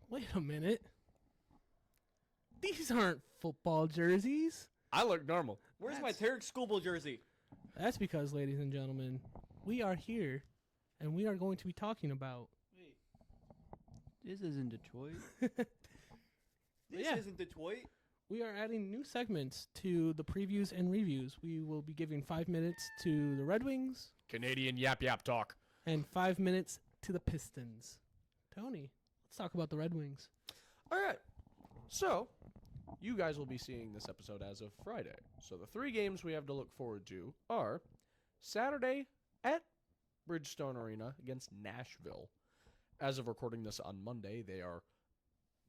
Wait a minute. These aren't football jerseys. I look normal. Where's my Tarek Schoolboy jersey? That's because, ladies and gentlemen, we are here, and we are going to be talking about... Wait, This isn't Detroit. this Yeah. isn't Detroit. We are adding new segments to the previews and reviews. We will be giving 5 minutes to the Red Wings Canadian yap talk. and 5 minutes to the Pistons. Tony, let's talk about the Red Wings. All right. So, you guys will be seeing this episode as of Friday. So the 3 games we have to look forward to are Saturday at Bridgestone Arena against Nashville. As of recording this on Monday, they are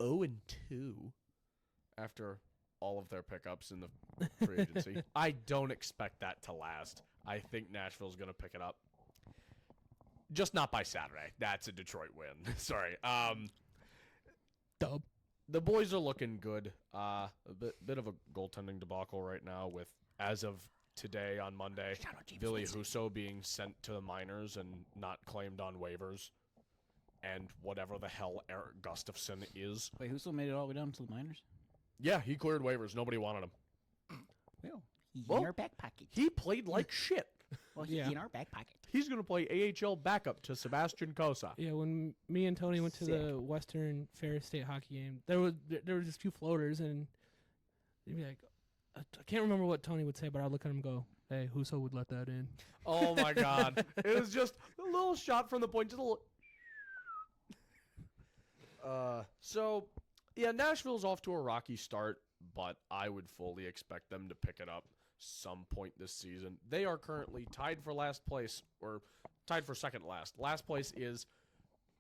0-2 after all of their pickups in the free agency. I don't expect that to last. I think Nashville's going to pick it up. Just not by Saturday. That's a Detroit win. Sorry. Dub. The boys are looking good. A bit of a goaltending debacle right now with, as of today on Monday, Billy Husso being sent to the minors and not claimed on waivers. And whatever the hell Eric Gustafson is. Wait, who still made it all the way down to the minors? Yeah, he cleared waivers. Nobody wanted him. Well, he's Well, in our back pocket. He played like shit. Well, he's Yeah. in our back pocket. He's going to play AHL backup to Sebastian Cosa. Yeah, when me and Tony went to the Western Ferris State hockey game, there was just a few floaters, and you'd be like, I can't remember what Tony would say, but I'd look at him and go, hey, Husso would let that in. Oh, my God. It was just a little shot from the point. Just a little... So, yeah, Nashville's off to a rocky start, but I would fully expect them to pick it up some point this season. They are currently tied for last place, or tied for second last. Last place is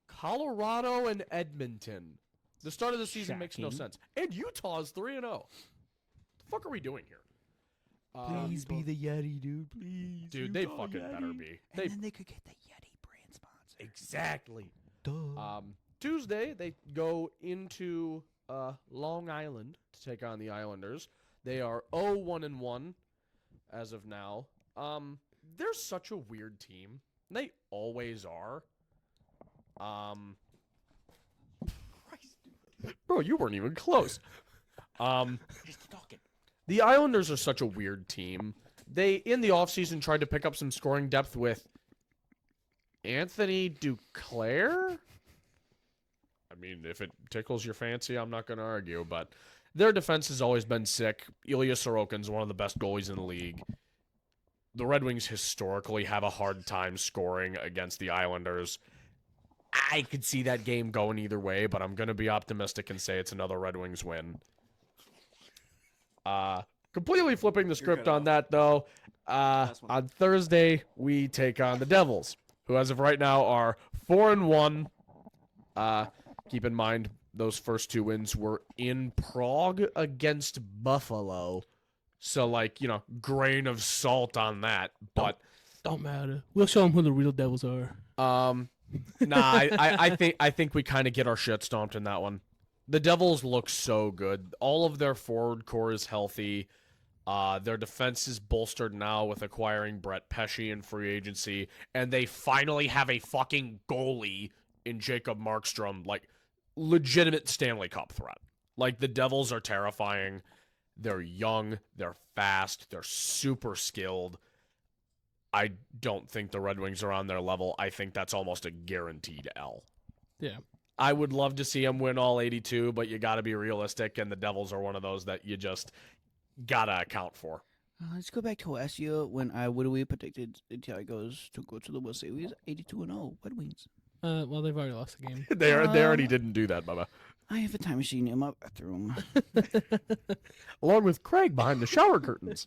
Colorado and Edmonton. The start of the season makes no Shocking. sense. And Utah's 3-0. The fuck are we doing here? Please be the Yeti, dude. Please. Dude, they fucking better be. And then they could get the Yeti brand sponsor. Exactly. Duh. Tuesday, they go into Long Island to take on the Islanders. They are 0-1-1 as of now. They're such a weird team. They always are. Bro, you weren't even close. Just talking. The Islanders are such a weird team. They, in the offseason, tried to pick up some scoring depth with Anthony Duclair? I mean, if it tickles your fancy, I'm not going to argue, but their defense has always been sick. Ilya Sorokin's one of the best goalies in the league. The Red Wings historically have a hard time scoring against the Islanders. I could see that game going either way, but I'm going to be optimistic and say it's another Red Wings win. Completely flipping the script on that, though. On Thursday, we take on the Devils, who as of right now are 4-1. Keep in mind, those first 2 wins were in Prague against Buffalo. So, like, you know, grain of salt on that. But Don't matter. We'll show them who the real Devils are. I think we kind of get our shit stomped in that one. The Devils look so good. All of their forward core is healthy. Their defense is bolstered now with acquiring Brett Pesce in free agency, and they finally have a fucking goalie in Jacob Markstrom, like legitimate Stanley Cup threat. Like, the Devils are terrifying. They're young, they're fast, they're super skilled. I don't think the Red Wings are on their level. I think that's almost a guaranteed L. Yeah. I would love to see them win all 82, but you got to be realistic, and the Devils are one of those that you just got to account for. Let's go back to last year when what do we predicted until it goes to go to the World Series? 82-0, Red Wings. Well, they've already lost the game. They already didn't do that, Bubba. I have a time machine in my bathroom. Along with Craig behind the shower curtains.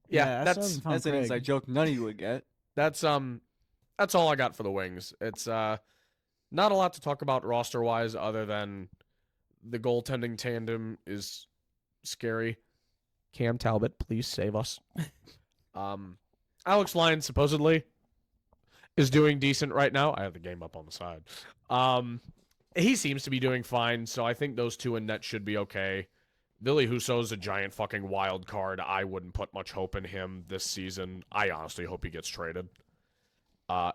Yeah, that's That's an inside joke none of you would get. that's all I got for the Wings. It's not a lot to talk about roster-wise other than the goaltending tandem is scary. Cam Talbot, please save us. Alex Lyon supposedly is doing decent right now. I have the game up on the side. He seems to be doing fine, so I think those 2 in net should be okay. Billy Husso's a giant fucking wild card. I wouldn't put much hope in him this season. I honestly hope he gets traded.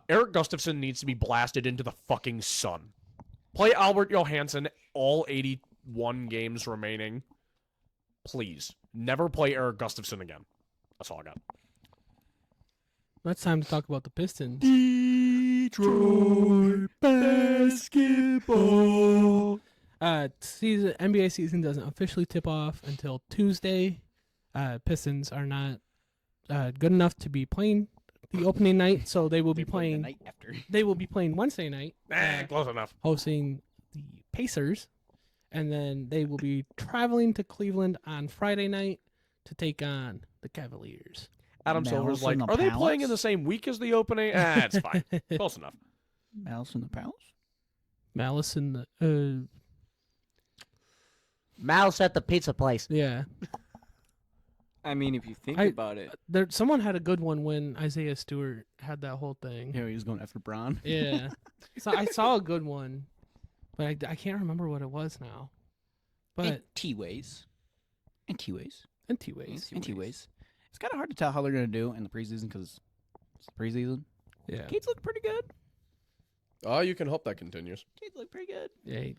Eric Gustafson needs to be blasted into the fucking sun. Play Albert Johansson all 81 games remaining. Please. Never play Eric Gustafson again. That's all I got. It's time to talk about the Pistons. Detroit basketball. NBA season doesn't officially tip off until Tuesday. Pistons are not good enough to be playing the opening night, so they will be The playing. night after. They will be playing Wednesday night, Close enough. hosting the Pacers, and then they will be traveling to Cleveland on Friday night to take on the Cavaliers. Adam Malice Silver's in like, the are they playing in Palace? the same week as the opening? It's fine. Close enough. Malice in the Palace? Malice in the Mouse at the pizza place. yeah. I mean, if you think I- about it, Someone had a good one when Isaiah Stewart had that whole thing. Yeah, he was going after Braun. Yeah. So I saw a good one, but I can't remember what it was now. But And T-Ways. And T-Ways. in two ways. And T-Ways. It's kind of hard to tell how they're going to do in the preseason because it's the preseason. Yeah. Kids look pretty good. Oh, you can hope that continues. Kids look pretty good. Yeah.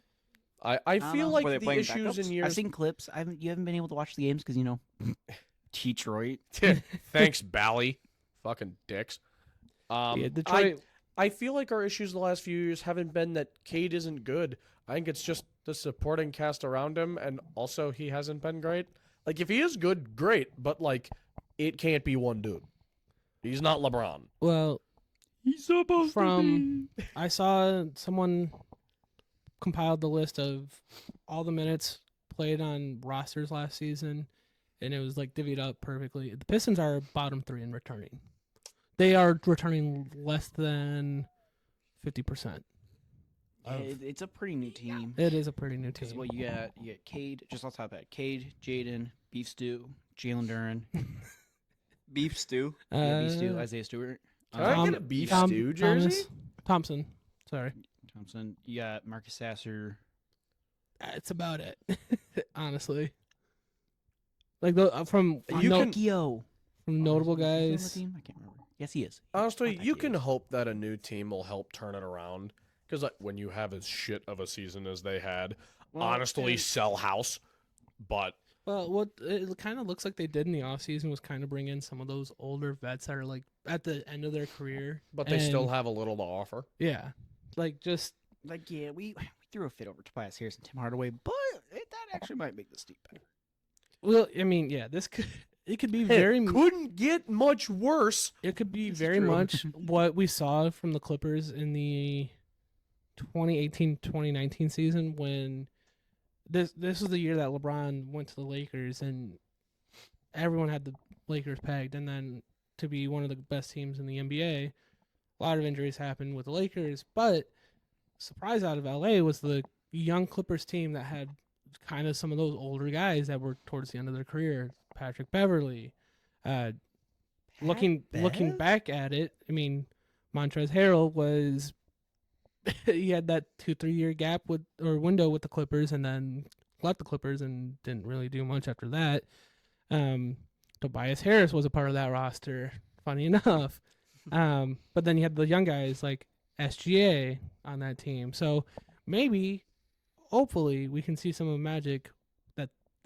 I don't feel know. like Were they the playing issues in backups? years. I've seen clips. You haven't been able to watch the games because, Detroit. Thanks, Bally. Fucking dicks. Yeah, Detroit. I feel like our issues the last few years haven't been that Cade isn't good. I think it's just the supporting cast around him, and also he hasn't been great. Like, if he is good, great, but, like, it can't be one dude. He's not LeBron. Well, He's supposed I saw someone compiled the list of all the minutes played on rosters last season, and it was like divvied up perfectly. The Pistons are bottom 3 in returning. They are returning less than 50%. Yeah, it's a pretty new team. It is a pretty new Because, team. you got Cade, just off the top of that. Cade, Jaden, Beef Stew, Jalen Duran, beef stew. Beef Stew, Isaiah Stewart. Can I get a beef stew jersey? Thompson. Sorry. Thompson. You got Marcus Sasser. That's about it. Honestly. Like from You can- Kio. from notable Is he on the guys. team? I can't remember. Yes, he is. Honestly, I think you he can is. hope that a new team will help turn it around. Because like, when you have as shit of a season as they had, honestly, sell house. But Well, what it kind of looks like they did in the offseason was kind of bring in some of those older vets that are like at the end of their career. they still And- have a little to offer. Yeah. Like just We threw a fit over Tobias Harris and Tim Hardaway, but that actually might make this team better. well, I mean, yeah, this could it could be very Couldn't get much worse. it could be This is very true. much what we saw from the Clippers in the 2018-2019 season when this was the year that LeBron went to the Lakers and everyone had the Lakers pegged, and then to be one of the best teams in the NBA, a lot of injuries happened with the Lakers, but surprise out of LA was the young Clippers team that had kind of some of those older guys that were towards the end of their career. Patrick Beverly. Looking back at it, I mean, Montrezl Harrell was he had that 2-3 year gap window with the Clippers, and then left the Clippers and didn't really do much after that. Tobias Harris was a part of that roster, funny enough. But then you had the young guys like SGA on that team. So maybe, hopefully, we can see some of the magic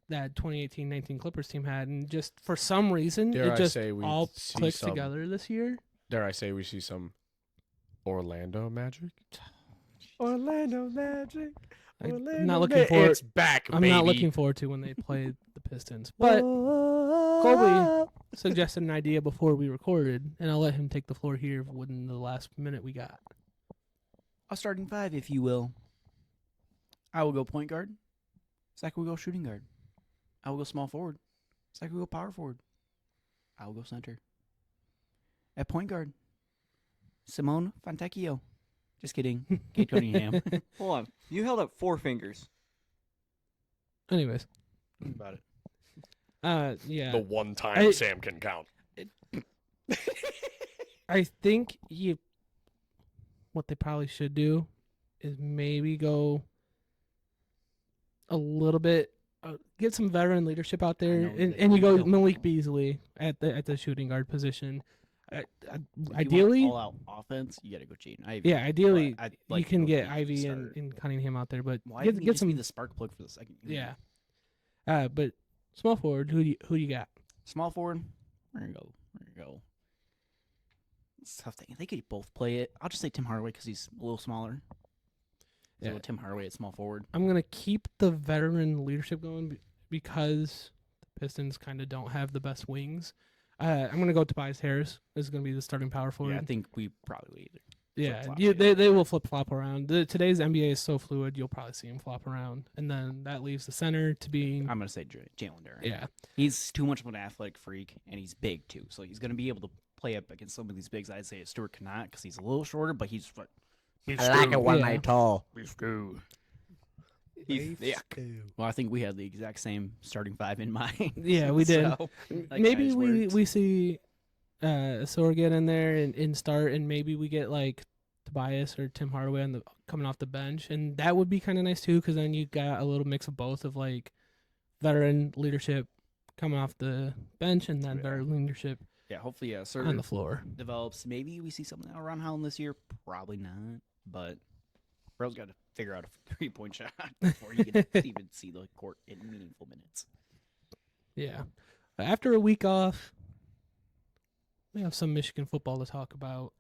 that 2018-19 Clippers team had, and just for some reason Dare I it just say we all see clicked some- together this year. Dare I say we see some Orlando magic? Orlando magic. I'm not looking forward. It's back, I'm baby. not looking forward to when they play the Pistons. But Colby suggested an idea before we recorded, and I'll let him take the floor here within the last minute we got. A starting five, if you will. I will go point guard. Zach will go shooting guard. I will go small forward. Zach will go power forward. I will go center. At point guard, Simone Fontecchio. Just kidding. Kate Cunningham. Hold on. You held up 4 fingers. Anyways, About it. yeah, The one time I- Sam can count. I think what they probably should do is maybe go a little bit, get some veteran leadership out there, know and they you go will. Malik Beasley at the shooting guard position. Ideally, all out offense, you got to go cheating. yeah, ideally I'd you like to can go get cheat Ivy starter. and Cunningham out there, but Why didn't he get just some. be the spark plug for the second unit? Yeah, but small forward, who you got? Small forward. We're gonna go. It's a tough thing. They could both play it. I'll just say Tim Hardaway because he's a little smaller. So Yeah. Tim Hardaway at small forward. I'm gonna keep the veteran leadership going because the Pistons kind of don't have the best wings. I'm gonna go Tobias Harris. This is gonna be the starting power forward. Yeah, I think we probably either. Yeah, flip-flop yeah, together. they will flip flop around. Today's NBA is so fluid, you'll probably see him flop around, and then that leaves the center to being I'm gonna say Jalen Duren. yeah. He's too much of an athletic freak, and he's big too. So he's gonna be able to play up against some of these bigs. I'd say Stewart cannot because he's a little shorter, but he's like I like it when Yeah. they tall. he's good. He's thick. Well, I think we had the exact same starting five in mind. Yeah, we did. So, that Maybe kinda works. we see Sor get in there and start, and maybe we get like Tobias or Tim Hardaway on the coming off the bench, and that would be kind of nice too, because then you got a little mix of both of like veteran leadership coming off the bench and then Yeah. veteran leadership Yeah, hopefully, on Serge the floor. develops. Maybe we see something around Howland this year. Probably not, but Burrow's got to figure out a 3-point shot before you can even see the court in meaningful minutes. Yeah. After a week off, we have some Michigan football to talk about.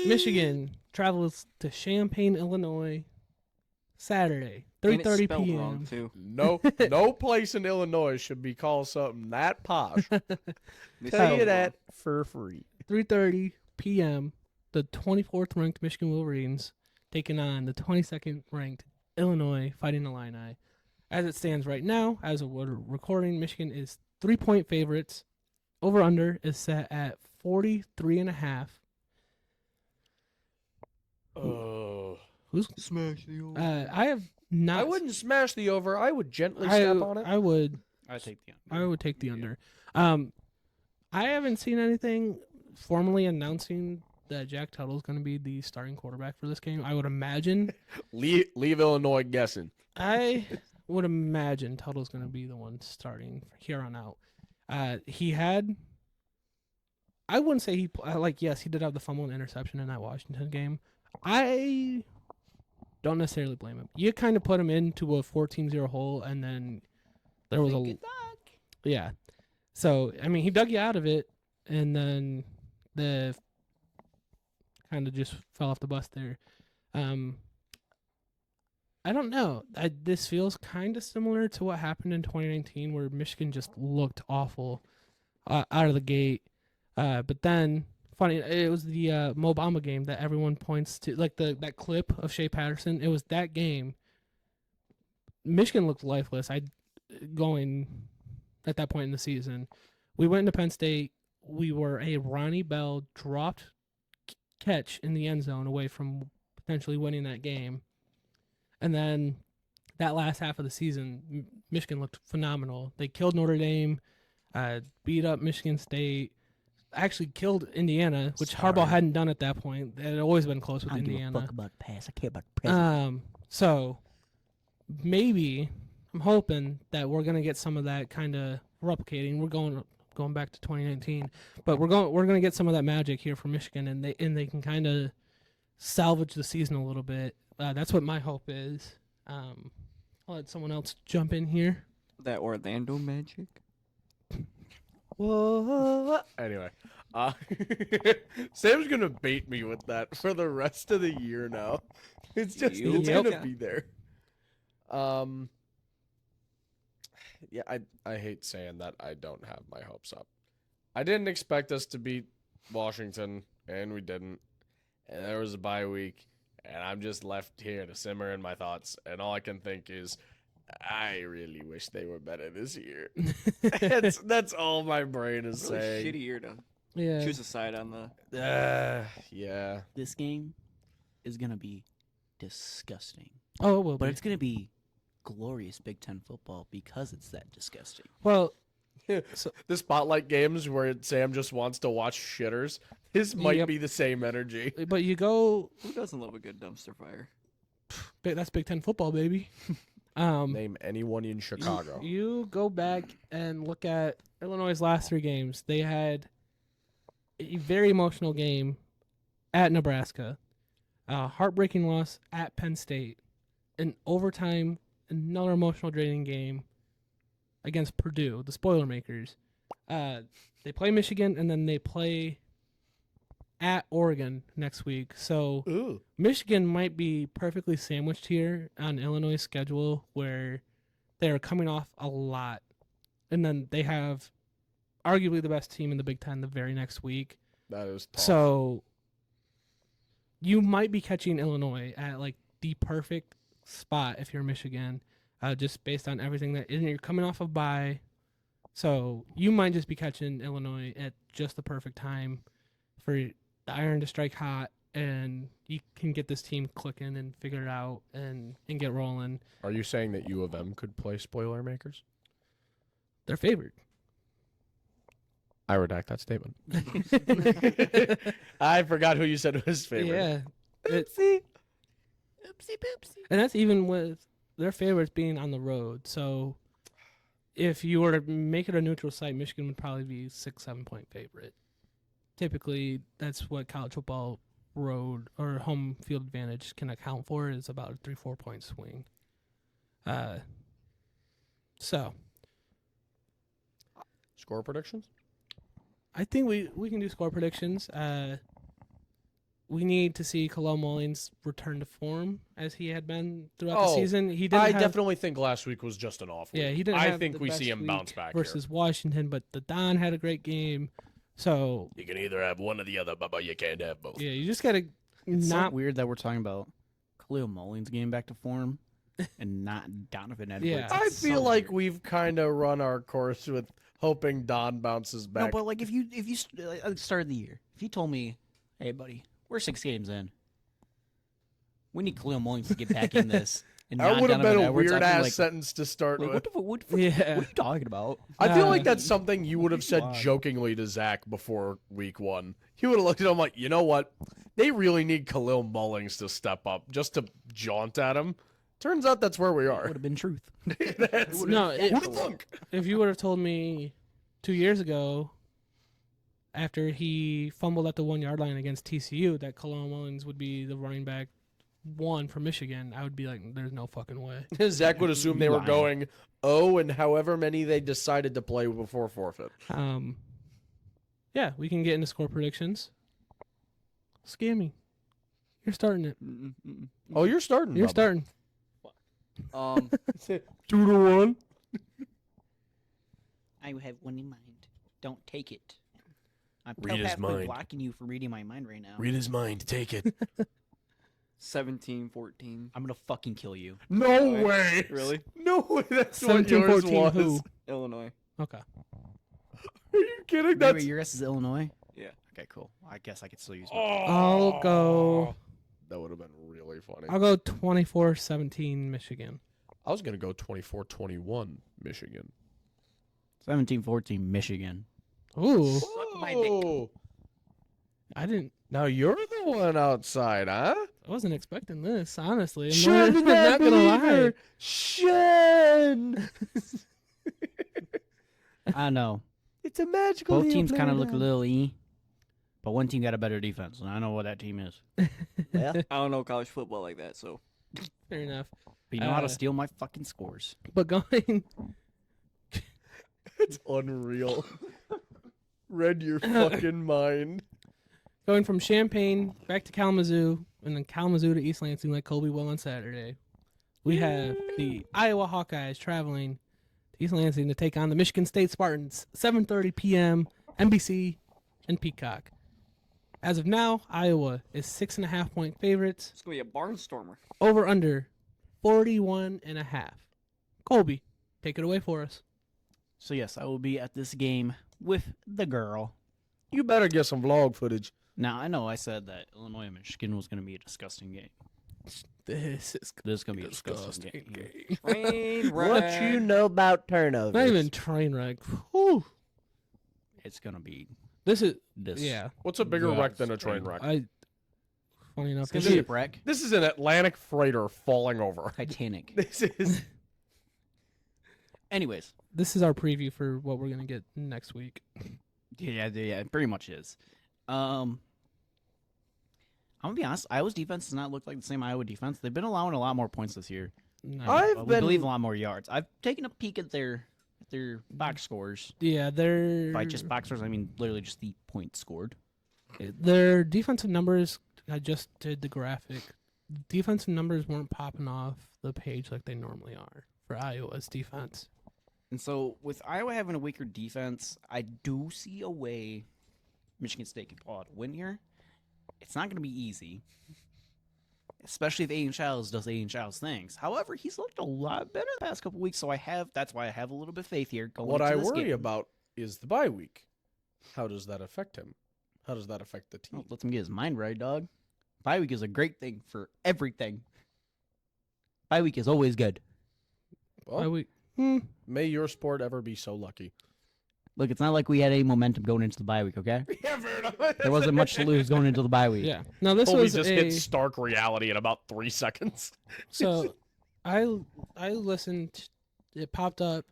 Michigan travels to Champaign, Illinois, Saturday, And it's 3:30 spelled p.m. wrong too. No place in Illinois should be called something that posh. They Tell spelled you it that for free. 3:30 p.m. The 24th ranked Michigan Wolverines taking on the 22nd ranked Illinois Fighting Illini. As it stands right now, as we're recording, Michigan is 3-point favorites. Over under is set at 43.5. Oh. Who's Smash the old. I have not. I wouldn't smash the over. I would gently step on it. I would. I take the I would take the under. I haven't seen anything formally announcing that Jack Tuttle is going to be the starting quarterback for this game. I would imagine. Leave Illinois guessing. I would imagine Tuttle's going to be the one starting from here on out. He had. I wouldn't say he yes, he did have the fumble and interception in that Washington game. I don't necessarily blame him. You kind of put him into a 14-0 hole, and then there was yeah. So I mean, he dug you out of it, and then the kind of just fell off the bus there. I don't know. This feels kind of similar to what happened in 2019, where Michigan just looked awful out of the gate. But then, funny, it was the Mo Bamba game that everyone points to, like that clip of Shea Patterson. It was that game. Michigan looked lifeless. Going at that point in the season, we went into Penn State. We were a Ronnie Bell dropped catch in the end zone away from potentially winning that game. And then that last half of the season, Michigan looked phenomenal. They killed Notre Dame, beat up Michigan State, actually killed Indiana, which Harbaugh hadn't done at that point. It had always been close with I don't give a Indiana. fuck about pass. I care about present. So maybe I'm hoping that we're gonna get some of that kind of replicating. We're going back to 2019, but we're gonna get some of that magic here for Michigan, and they can kind of salvage the season a little bit. That's what my hope is. I'll let someone else jump in here. That Orlando Magic. Whoa! Anyway, Sam's gonna bait me with that for the rest of the year now. It's just it's Yep. gonna be there. Yeah, I hate saying that I don't have my hopes up. I didn't expect us to beat Washington, and we didn't. And there was a bye week, and I'm just left here to simmer in my thoughts, and all I can think is, I really wish they were better this year. That's all my brain is Really saying. shitty year to Yeah. choose a side on the. Yeah. This game is gonna be disgusting, Oh, it will but be. it's gonna be glorious Big Ten football because it's that disgusting. Well, The spotlight games where Sam just wants to watch shitters. His might Yep. be the same energy. but you go. Who doesn't love a good dumpster fire? That's Big Ten football, baby. Um, Name anyone in Chicago. You go back and look at Illinois' last 3 games. They had a very emotional game at Nebraska, a heartbreaking loss at Penn State, an overtime, another emotional draining game against Purdue, the Spoilermakers. They play Michigan, and then they play at Oregon next week. So Ooh. Michigan might be perfectly sandwiched here on Illinois' schedule, where they are coming off a lot, and then they have arguably the best team in the Big Ten the very next week. That is tough. So you might be catching Illinois at like the perfect spot if you're Michigan, just based on everything that you're coming off of bye. So you might just be catching Illinois at just the perfect time for the iron to strike hot, and you can get this team clicking and figure it out and get rolling. Are you saying that U of M could play Spoilermakers? They're favored. I redact that statement. I forgot who you said was favorite. Yeah. Oopsie poopsie. And that's even with their favorites being on the road. So if you were to make it a neutral site, Michigan would probably be 6-7 point favorite. Typically, that's what college football road or home field advantage can account for, is about a 3-4 point swing. So Score predictions? I think we can do score predictions. We need to see Khalil Mullins return to form as he had been throughout the season. He didn't. I have, definitely think last week was just an off week. Yeah, he didn't. I have think the we best see him week bounce back versus Washington, but the Don had a great game. So here. You can either have one or the other, but you can't have both. yeah, you just gotta It's so not. weird that we're talking about Khalil Mullins getting back to form and not Donovan Edwards. Yeah. I It's feel so like weird. we've kind of run our course with hoping Don bounces back. No, but like if you at the start of the year, if you told me, hey buddy, we're 6 games in, we need Khalil Mullins to get back in this, and that not would have Donovan been a Edwards, I'd weird be ass like, sentence to start Like, with. what Yeah. are you talking about? I feel like Uh, that's something you would have said Why? jokingly to Zach before week 1. He would have looked at him like, you know what? They really need Khalil Mullins to step up just to jaunt at him. Turns out that's where we It are. would have been truth. That's, No, who'd have thunk? if you would have told me 2 years ago, after he fumbled at the 1 yard line against TCU, that Khalil Mullins would be the running back 1 for Michigan, I would be like, there's no fucking way. Zach would assume they were Lying. going 0 and however many they decided to play before forfeit. Yeah, we can get into score predictions. Scammy. You're starting it. Oh, you're starting. You're Bubba. starting. 2-1. I have one in mind. Don't take it. I'm Read his telepathically mind. blocking you from reading my mind right now. Read his mind. Take it. 17-14. I'm gonna fucking kill you. No way. Really? No way. That's what yours 17-14 was. who? Illinois. Okay. Are you kidding? Wait, That's your guess is Illinois? Yeah. Okay, cool. I guess I could still use my I'll go. That would have been really funny. I'll go 24-17 Michigan. I was going to go 24-21 Michigan. 17-14 Michigan. Ooh, Oh. I didn't. Now you're the one outside, huh? I wasn't expecting this, honestly. I'm Shun not, that not gonna lie. believer. Shun. I know. It's a magical. Both teams kind of look a little but one team got a better defense, and I know what that team is. Well, I don't know college football like that, so. Fair enough. But you know how to Uh, steal my fucking scores. But going It's unreal. Read your fucking mind. going from Champaign back to Kalamazoo, and then Kalamazoo to East Lansing like Colby will on Saturday. We have the Iowa Hawkeyes traveling to East Lansing to take on the Michigan State Spartans, 7:30 p.m. NBC and Peacock. As of now, Iowa is 6.5 point favorites. It's going to be a barnstormer. Over under 41.5. Colby, take it away for us. So yes, I will be at this game with the girl. You better get some vlog footage. Now I know I said that Illinois and Michigan was going to be a disgusting game. This is This is going to be a disgusting game. Train what wreck. you know about turnovers? not even train wreck. Whew. It's going to be This is this. yeah. What's a bigger Yeah, wreck than a it's train fine. wreck? Funny enough, It's going this to be a is, wreck. This is an Atlantic freighter falling over. Titanic. This is. Anyways, this is our preview for what we're gonna get next week. yeah, it pretty much is. I'm gonna be honest. Iowa's defense does not look like the same Iowa defense. They've been allowing a lot more points this year. No. I've We been believe a lot more yards. I've taken a peek at their box scores. Yeah, By just box scores, I mean literally just the points scored. their defensive numbers. I just did the graphic. Defensive numbers weren't popping off the page like they normally are for Iowa's defense. And so with Iowa having a weaker defense, I do see a way Michigan State can pull out a win here. It's not going to be easy, especially if Aiden Childs does Aiden Childs things. However, he's looked a lot better the past couple weeks, so that's why I have a little bit of faith here. Going What into I this worry game. about is the bye week. How does that affect him? How does that affect the team? Oh, let him get his mind right, dog. Bye week is a great thing for everything. Bye week is always good. Well, may your sport ever be so lucky. Look, it's not like we had any momentum going into the bye week, okay? There wasn't much to lose going into the bye week. Yeah. Now this Colby was just a, hit stark reality in about 3 seconds. so I listened. It popped up,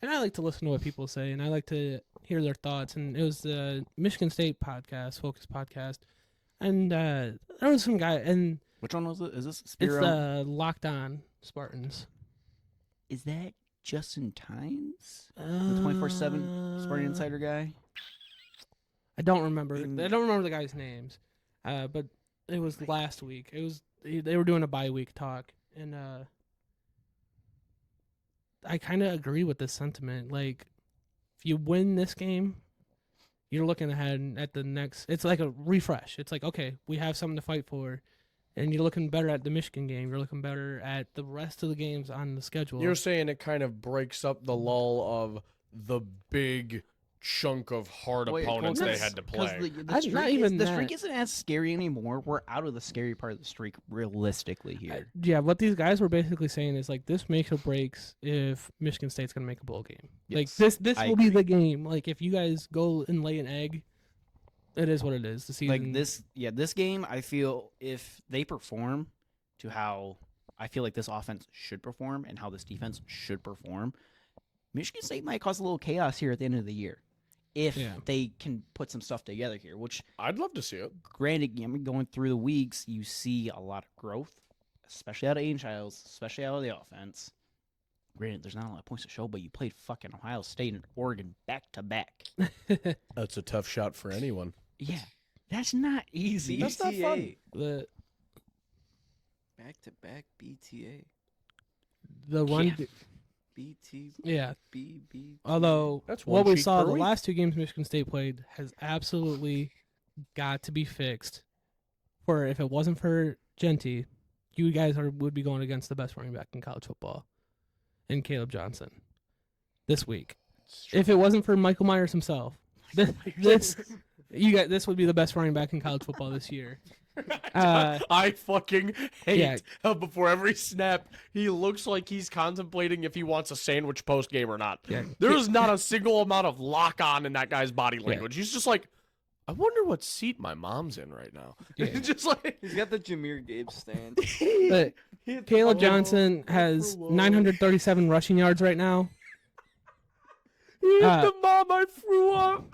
and I like to listen to what people say, and I like to hear their thoughts. And it was the Michigan State podcast, Focus podcast, and there was some guy, and Which one was it? Is this it's Spiro? the Locked On Spartans. Is that Justin Tynes? The 24/7 Spartan Insider guy? I don't remember. I don't remember the guys' names, but it was last week. They were doing a bye week talk, and I kind of agree with this sentiment. Like, if you win this game, you're looking ahead at the next. It's like a refresh. It's like, okay, we have something to fight for, and you're looking better at the Michigan game. You're looking better at the rest of the games on the schedule. You're saying it kind of breaks up the lull of the big chunk of hard opponents they had to play. The streak, not even the that. streak isn't as scary anymore. We're out of the scary part of the streak realistically here. Yeah, what these guys were basically saying is like this makes or breaks if Michigan State's gonna make a bowl game. Like Yes, this I will be agree. the game. Like if you guys go and lay an egg, it is what it is. The season, Like this game, I feel if they perform to how I feel like this offense should perform and how this defense should perform, Michigan State might cause a little chaos here at the end of the year. If Yeah. they can put some stuff together here, which I'd love to see it. granted, I mean, going through the weeks, you see a lot of growth, especially out of Aiden Childs, especially out of the offense. Granted, there's not a lot of points to show, but you played fucking Ohio State and Oregon back to back. That's a tough shot for anyone. Yeah, that's not easy. That's not fun. the Back-to-back BTA. one, Yeah. BT. yeah. BB. Although That's what one we cheek saw per the week. last 2 games Michigan State played has absolutely got to be fixed. For if it wasn't for Genty, you guys would be going against the best running back in college football, in Caleb Johnson, this week. If it wasn't for Michael Myers himself, this would be the best running back in college football this year. I fucking hate yeah. how before every snap he looks like he's contemplating if he wants a sandwich post game or not. Yeah. There's not a single amount of lock on in that guy's body language. He's just like, I wonder what seat my mom's in right now. Yeah. Just like He's got the Jameer Gibbs stand. But Caleb Johnson has 937 rushing yards right now. He's the mom I threw up.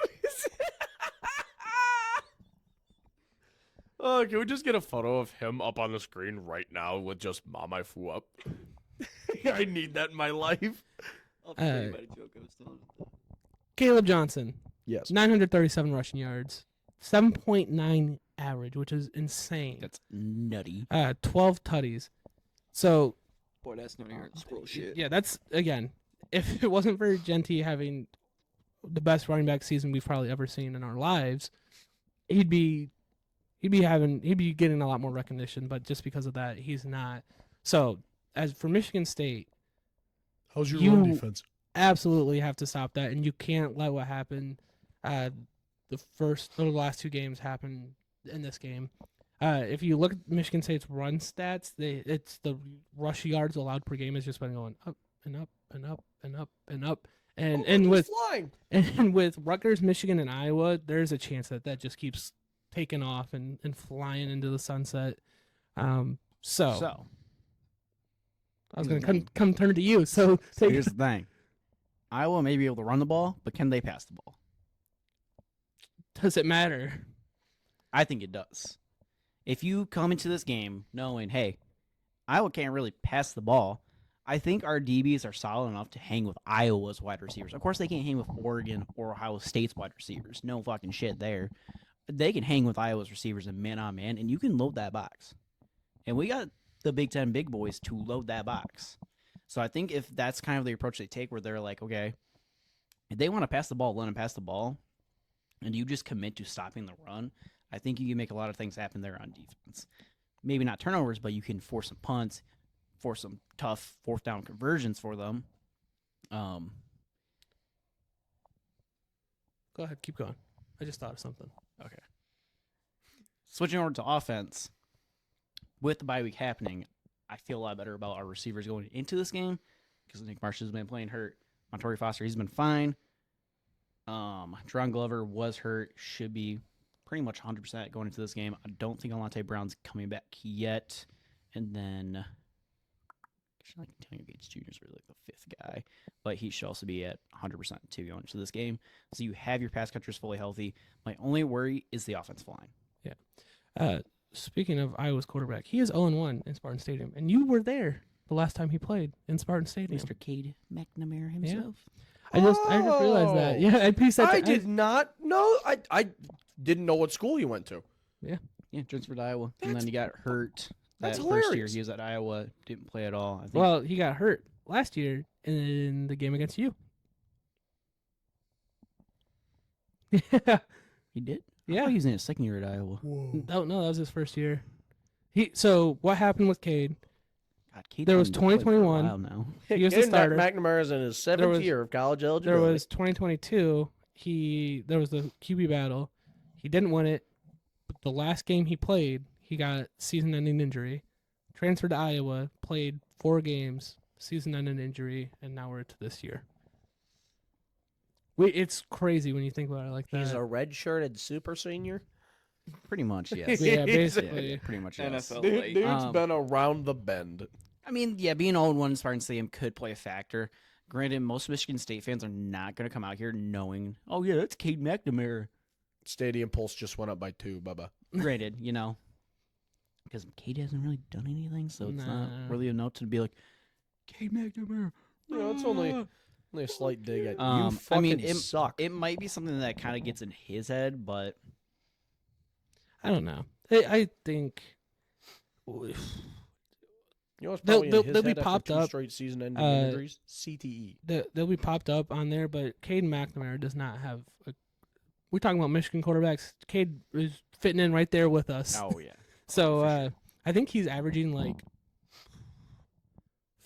Oh, can we just get a photo of him up on the screen right now with just "Mom, I flew up"? I need that in my life. I'll tell you about a joke I was telling. Caleb Johnson, Yes. 937 rushing yards, 7.9 average, which is insane. That's nutty. 12 tutties. So Boy, that's no Aaron Sproul shit. yeah, that's again. If it wasn't for Genty having the best running back season we've probably ever seen in our lives, he'd be getting a lot more recognition. But just because of that, he's not. So as for Michigan State, How's your You- run defense? absolutely have to stop that, and you can't let what happened the last 2 games happen in this game. If you look at Michigan State's run stats, it's the rush yards allowed per game has just been going up and up and up and up and up. And with flying. and with Rutgers, Michigan, and Iowa, there's a chance that just keeps taking off and flying into the sunset. So I was here's gonna the come turn to you. So here's the thing. Iowa may be able to run the ball, but can they pass the ball? does it matter? I think it does. If you come into this game knowing, hey, Iowa can't really pass the ball, I think our DBs are solid enough to hang with Iowa's wide receivers. Of course, they can't hang with Oregon or Ohio State's wide receivers. No fucking shit there. They can hang with Iowa's receivers and man-on-man, and you can load that box. And we got the Big Ten big boys to load that box. So I think if that's kind of the approach they take, where they're like, okay, if they want to pass the ball, let them pass the ball, and you just commit to stopping the run, I think you can make a lot of things happen there on defense. Maybe not turnovers, but you can force some punts, force some tough fourth down conversions for them. Go ahead, keep going. I just thought of something. Okay. Switching over to offense, with the bye week happening, I feel a lot better about our receivers going into this game because Nick Marsh has been playing hurt. Montori Foster, he's been fine. Deron Glover was hurt, should be pretty much 100% going into this game. I don't think Alante Brown's coming back yet. And then, actually, Antonio Gates Jr. is really like the fifth guy, but he should also be at 100% too going into this game. So you have your pass catchers fully healthy. My only worry is the offensive line. Speaking of Iowa's quarterback, he is 0-1 in Spartan Stadium, and you were there the last time he played in Spartan Stadium. Mr. Cade McNamara himself. I just realized that. Yeah, I pieced that. I did not know. I didn't know what school you went to. Yeah, transferred to Iowa, and then he got hurt. That's that first year hilarious. he was at Iowa, didn't play at all. I think. Well, he got hurt last year in the game against you. Yeah. he did. Yeah. He was in his second year at Iowa. No, that was his first year. So what happened with Cade? God, Cade's There was been playing for a 2021. while now. He was the starter. McNamara's in his seventh was- year of college There eligibility. was 2022. There was the QB battle. He didn't win it. But the last game he played, he got season-ending injury. Transferred to Iowa, played 4 games, season-ending injury, and now we're to this year. It's crazy when you think about it like that. He's a red-shirted super senior. Pretty much, yes. Yeah, basically. Yeah, pretty much, yes. NFL. Dude's Um, been around the bend. I mean, yeah, being 0-1 in Spartan Stadium could play a factor. Granted, most Michigan State fans are not going to come out here knowing, oh, yeah, that's Cade McNamara. Stadium pulse just went up by 2, Bubba. Granted, because Cade hasn't really done anything, so it's not Nah. really a note to be like, Cade McNamara. It's only a slight dig at you. I Fucking mean, suck. It might be something that kind of gets in his head, but I don't know. I think You know what's They'll- probably they'll- in his they'll be head after popped 2 up, straight season-ending injuries? CTE. they'll be popped up on there, but Cade McNamara does not have a. We're talking about Michigan quarterbacks. Cade is fitting in right there with us. oh, yeah. So for sure. I think he's averaging like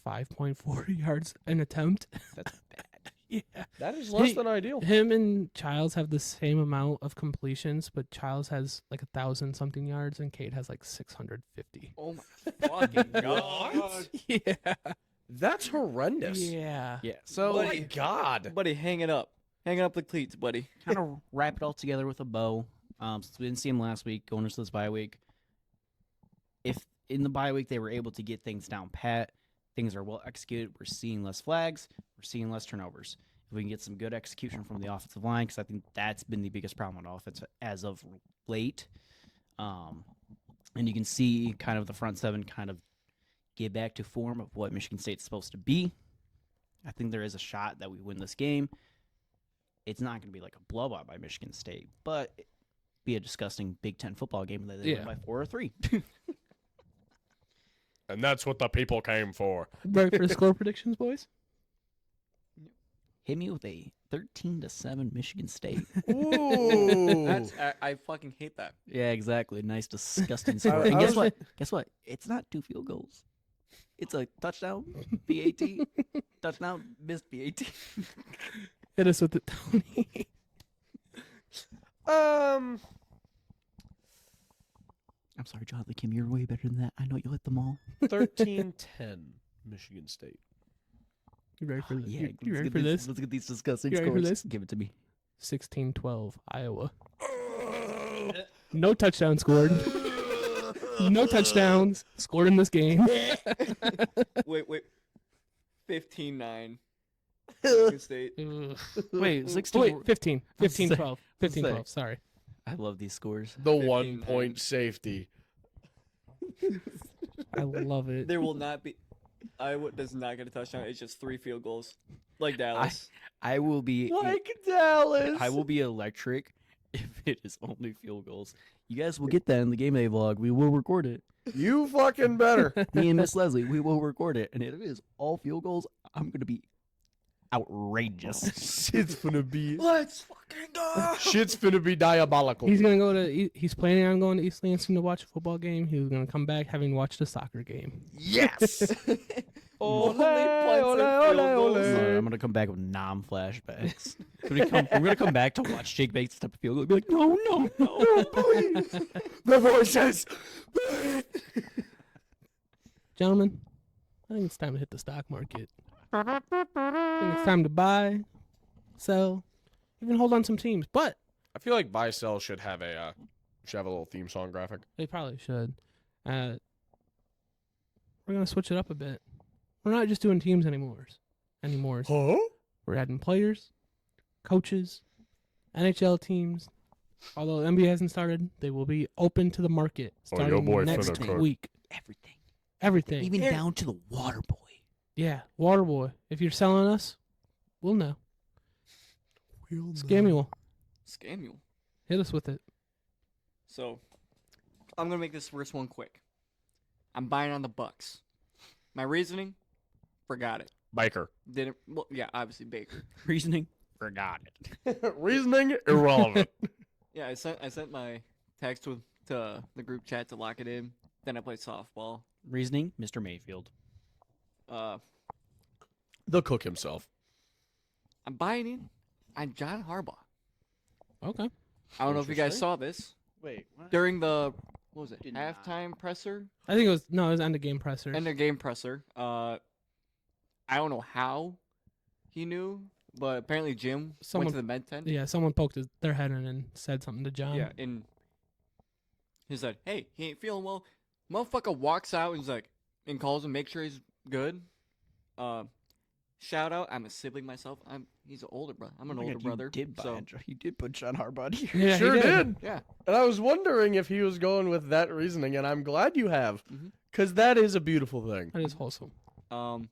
5.4 yards an attempt. That's bad. Yeah. That is less He- than ideal. Him and Childs have the same amount of completions, but Childs has like 1,000 something yards and Cade has like 650. Oh my fucking god. Yeah. That's horrendous. Yeah. Yeah, Oh so my god. Buddy, hang it up. Hang up the cleats, buddy. kind of wrap it all together with a bow. Since we didn't see him last week, going into this bye week, if in the bye week they were able to get things down pat, things are well executed, we're seeing less flags, we're seeing less turnovers. If we can get some good execution from the offensive line, because I think that's been the biggest problem on offense as of late. And you can see kind of the front seven kind of get back to form of what Michigan State's supposed to be. I think there is a shot that we win this game. It's not going to be like a blowout by Michigan State, but it'd be a disgusting Big Ten football game that they Yeah. win by 4 or 3. And that's what the people came for. Ready for the score predictions, boys? Hit me with a 13-7 Michigan State. Ooh. That's I fucking hate that. Yeah, exactly. Nice, disgusting score. I And guess was- what? Guess what? It's not 2 field goals. It's a touchdown, PAT, touchdown, missed PAT. Hit us with it, Tony. I'm sorry, Jonathan Kim. You're way better than that. I know you'll hit them all. 13-10 Michigan State. You ready for this? Yeah, You ready let's for get this? Let's get these disgusting You ready for scores. this? Give it to me. 16-12, Iowa. No touchdown scored. No touchdowns scored in this game. Wait. 15-9. Michigan State. Ugh. Wait, 16. Wait, 15. I was 15-12. say- 15-12, sorry. I love these scores. The 15-9. 1 point safety. I love it. There will not be. Iowa does not get a touchdown. It's just 3 field goals, like Dallas. I will be Dallas. I will be electric if it is only field goals. You guys will get that in the game day vlog. We will record it. You fucking better. Me and Miss Leslie, we will record it. And if it is all field goals, I'm gonna be outrageous. Shit's gonna be. Let's fucking go. Shit's gonna be diabolical. He's gonna go to. He's planning on going to East Lansing to watch a football game. He's gonna come back having watched a soccer game. Yes. Only points and field goals. I'm gonna come back with flashbacks. I'm gonna come back to watch Jake Bates step a field goal and be like, no, Please. The voices. Gentlemen, I think it's time to hit the stock market. I think it's time to buy, sell, even hold on some teams. But I feel like buy sell should have a little theme song graphic. they probably should. We're gonna switch it up a bit. We're not just doing teams anymore. Huh? We're adding players, coaches, NHL teams. Although the NBA hasn't started, they will be open to the market Oh, your starting boy next finna cook. week. everything, Everything. even down to the water boy. Yeah, Waterboy. If you're selling us, we'll know. Scamuel, Scamuel. hit us with it. So, I'm gonna make this first one quick. I'm buying on the Bucks. My reasoning, forgot it. Biker. Didn't. Well, yeah, obviously Baker. Reasoning, forgot it. Reasoning irrelevant. Yeah, I sent my text to the group chat to lock it in. Then I played softball. Reasoning, Mr. Mayfield. The cook himself. I'm buying in on John Harbaugh. Okay. I don't know if you guys Interesting. saw this Wait, what? during the what was it Did not. halftime presser, I think it was end of game presser. end of game presser. I don't know how he knew, but apparently Jim Someone- went to the med tent. Yeah, someone poked their head in and said something to John. Yeah, and he said, "Hey, he ain't feeling well." Motherfucker walks out and he's like, and calls him, make sure he's good. Shout out, I'm a sibling myself. He's an older brother. I'm an older brother. You did put John Harbaugh here. Yeah, he Sure did. Yeah. And I was wondering if he was going with that reasoning, and I'm glad you have, Mhm. because that is a beautiful thing. That is wholesome. Then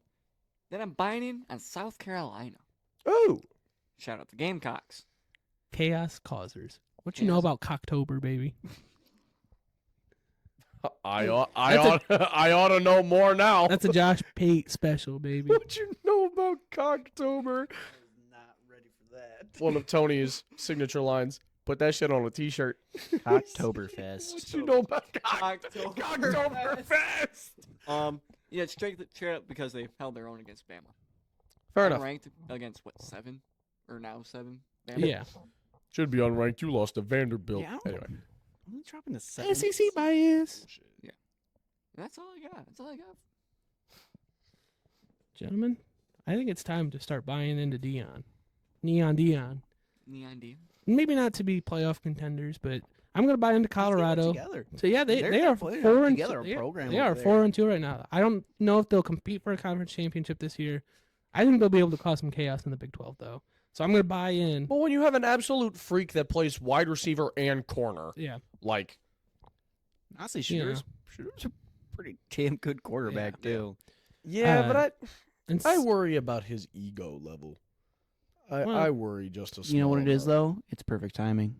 I'm buying in on South Carolina. Oh, Shout out the Gamecocks. Chaos causers. What you know Yes. about Cocktober, baby? I ought to know more now. That's a Josh Pate special, baby. What you know about Cocktober? Not ready for that. One of Tony's signature lines. Put that shit on a T-shirt. Oktoberfest. What you know about Cocktober. Cocktoberfest? Yeah, straight up because they held their own against Bama. Fair enough. Ranked against what, 7 or now 7? Bama? Yeah. Should be unranked. You lost to Vanderbilt. Yeah. Anyway. I'm dropping the 7. SEC bias. That's all I got. Gentlemen, I think it's time to start buying into Dion. Neon Dion. Neon D. Maybe not to be playoff contenders, but I'm going to buy into Colorado. Together. So yeah, they They're are putting 4 and together a yeah, program They are over there. 4-2 right now. I don't know if they'll compete for a conference championship this year. I think they'll be able to cause some chaos in the Big 12 though. So I'm going to buy in. But when you have an absolute freak that plays wide receiver and corner, Yeah. like, Honestly, Yeah. Shooter's a pretty damn good quarterback, Yeah. too. yeah, but And I worry about his ego level. Well, I worry just a small You know what it is, amount. though? It's perfect timing.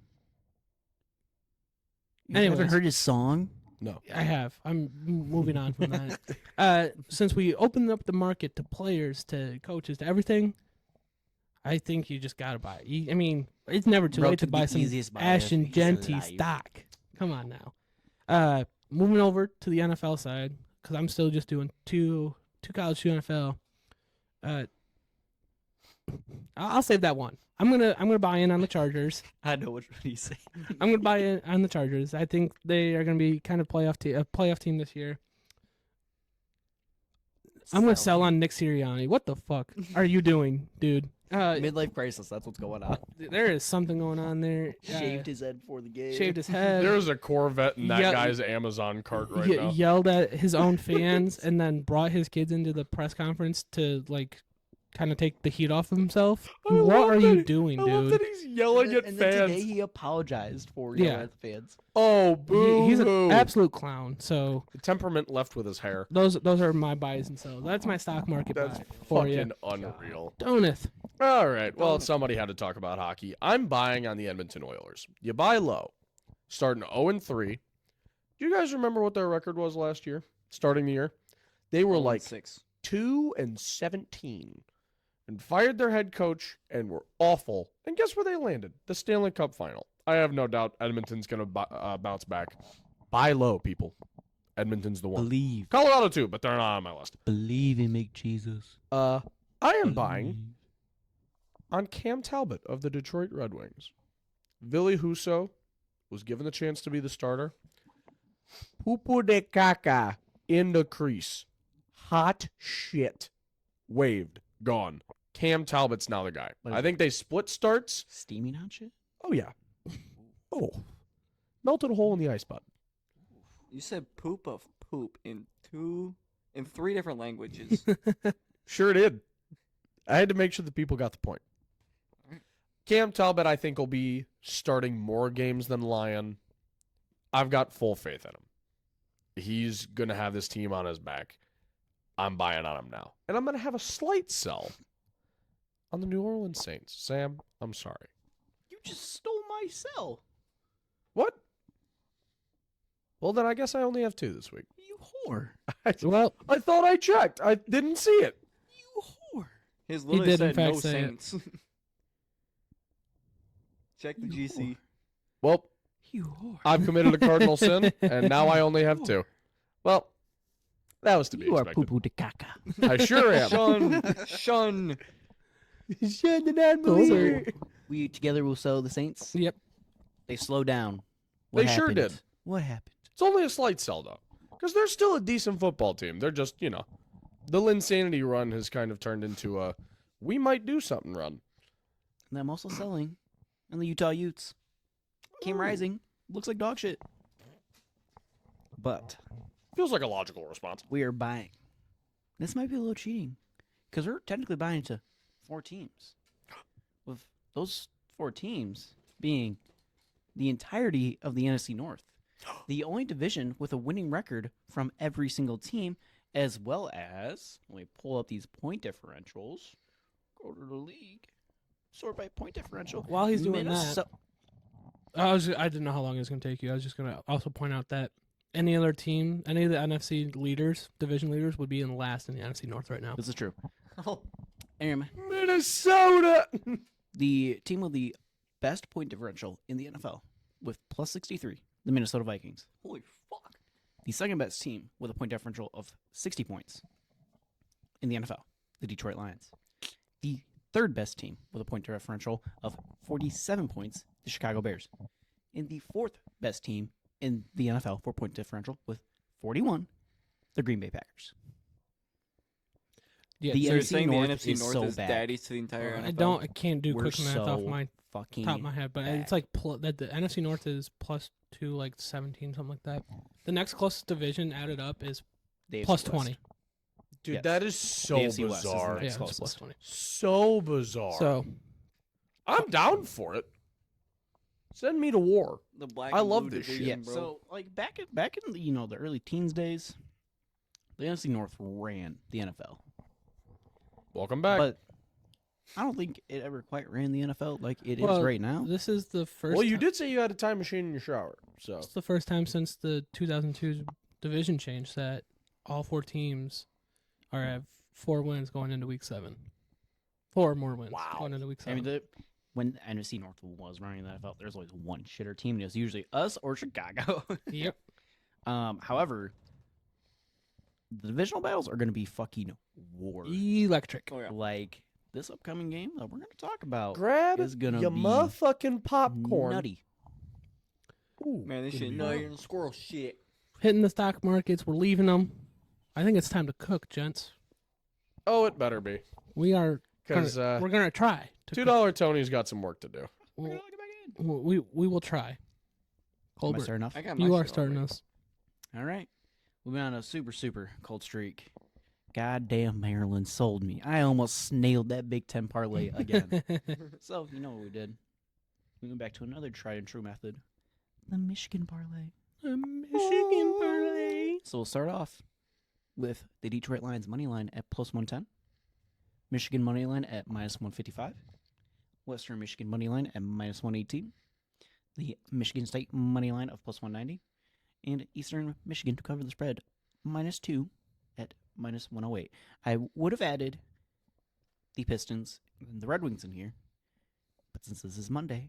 You Anyways. haven't heard his song? No. I have. I'm moving on from that. Since we opened up the market to players, to coaches, to everything, I think you just got to buy it. I mean, it's never too Bro, late to took buy the some easiest buy of Ashton his Genty life. stock. Come on now. Moving over to the NFL side, because I'm still just doing two college, 2 NFL. I'll save that one. I'm gonna buy in on the Chargers. I know which one he's saying. I'm gonna buy in on the Chargers. I think they are gonna be kind of a playoff team this year. I'm gonna sell on Nick Sirianni. What the fuck are you doing, dude? Midlife crisis. That's what's going on. There is something going on there. Shaved his head for the game. Shaved his head. There's a Corvette in that Yeah. guy's Amazon cart right Ye- now. Yelled at his own fans and then brought his kids into the press conference to like kind of take the heat off of himself. What are you doing, I love dude? that he's yelling at and then today fans. he apologized for Yeah. yelling at the fans. Oh, boo! He's an absolute clown. So The temperament left with his hair. those are my buys and sells. That's my stock market That's buy for you. fucking unreal. Donut. All right. Well, somebody had to talk about hockey. I'm buying on the Edmonton Oilers. You buy low, starting 0-3. Do you guys remember what their record was last year? Starting the year, they were like 6. 2-17, and fired their head coach and were awful. And guess where they landed? The Stanley Cup final. I have no doubt Edmonton's gonna bounce back. Buy low, people. Edmonton's the one. Believe. Colorado too, but they're not on my list. Believe in make Jesus. I am buying on Cam Talbot of the Detroit Red Wings. Ville Husso was given the chance to be the starter. Pupu de caca in the crease. Hot shit. Waved. Gone. Cam Talbot's now the guy. What is I think they split starts. Steaming hot shit? Oh, yeah. Oh. Melted a hole in the ice bud. You said poop of poop in 3 different languages. Sure did. I had to make sure the people got the point. Cam Talbot, I think, will be starting more games than Lyon. I've got full faith in him. He's going to have this team on his back. I'm buying on him now. And I'm going to have a slight sell on the New Orleans Saints. Sam, I'm sorry. You just stole my cell. What? Well, then I guess I only have 2 this week. You whore. Well, I thought I checked. I didn't see it. You whore. His literally did, in said fact, no say it. Saints. Check the GC. Well, You whore. I've committed a cardinal sin, and now I only have 2. Well, that was to be You are expected. poo poo de caca. I sure am. Shun. So- We together will sell the Saints. yep. They slow down. They sure happened? did. What happened? It's only a slight sell, though. Because they're still a decent football team. They're just, the Linsanity run has kind of turned into a we might do something run. And I'm also selling. And the Utah Utes came rising. Looks like dog shit. But Feels like a logical response. we are buying. This might be a little cheating. Because we're technically buying into 4 teams. With those 4 teams being the entirety of the NFC North. The only division with a winning record from every single team, as well as, let me pull up these point differentials, go to the league, sort by point differential. While he's doing Minnesota- I didn't know how long it was going to take you. I was just going to also point out that any other team, any of the NFC leaders, division leaders, would be in last in the NFC North right now. This is true. Oh, Anyway, Minnesota! the team with the best point differential in the NFL with plus 63, the Minnesota Vikings. holy fuck. The second best team with a point differential of 60 points in the NFL, the Detroit Lions. The third best team with a point differential of 47 points, the Chicago Bears. And the fourth best team in the NFL for point differential with 41, the Green Bay Packers. Yeah, The So you're NFC saying North the NFC is North so is bad. daddies to the entire NFL? I can't do We're quick math off so my fucking top of my head, but bad. it's like that the NFC North is +2, like 17, something like that. The next closest division added up is The AFC plus West. 20. Dude, Yes. that is so AFC West is the bizarre. next Yeah, it's closest. plus 20. So bizarre. So I'm down for it. Send me to war. The black I and love blue this shit. division, Yeah, bro. so like back in the, the early teens days, the NFC North ran the NFL. Welcome back. But I don't think it ever quite ran the NFL like it is Well, right now. this is the first. well, you ti- did say you had a time machine in your shower, so It's the first time since the 2002 division change that all 4 teams have 4 wins going into week 7. 4 more wins Wow. going into week I 7. mean, when NFC North was running the NFL, there's always one shitter team, and it's usually us or Chicago. Yep. However, the divisional battles are going to be fucking war. Electric. Oh, yeah. Like this upcoming game that we're going to talk about grab is gonna your be motherfucking popcorn. nutty. Ooh, Man, this gonna shit be nuttier real. than squirrel shit. Hitting the stock markets. We're leaving them. I think it's time to cook, gents. Oh, it better be, We are. because We're gonna try. To $2 Tony's got some work to do. cook. We will try. Am I Colbert, starting off? I got my you are shit starting already. us. All right. We've been on a super cold streak. Goddamn, Maryland sold me. I almost nailed that Big Ten parlay again. So, you know what we did? We went back to another tried and true method. The Michigan parlay. Michigan parlay. So we'll start off with the Detroit Lions money line at plus 110. Michigan money line at minus 155. Western Michigan money line at minus 118. The Michigan State money line of plus 190. And Eastern Michigan to cover the spread minus 2 at minus 108. I would have added the Pistons and the Red Wings in here, but since this is Monday,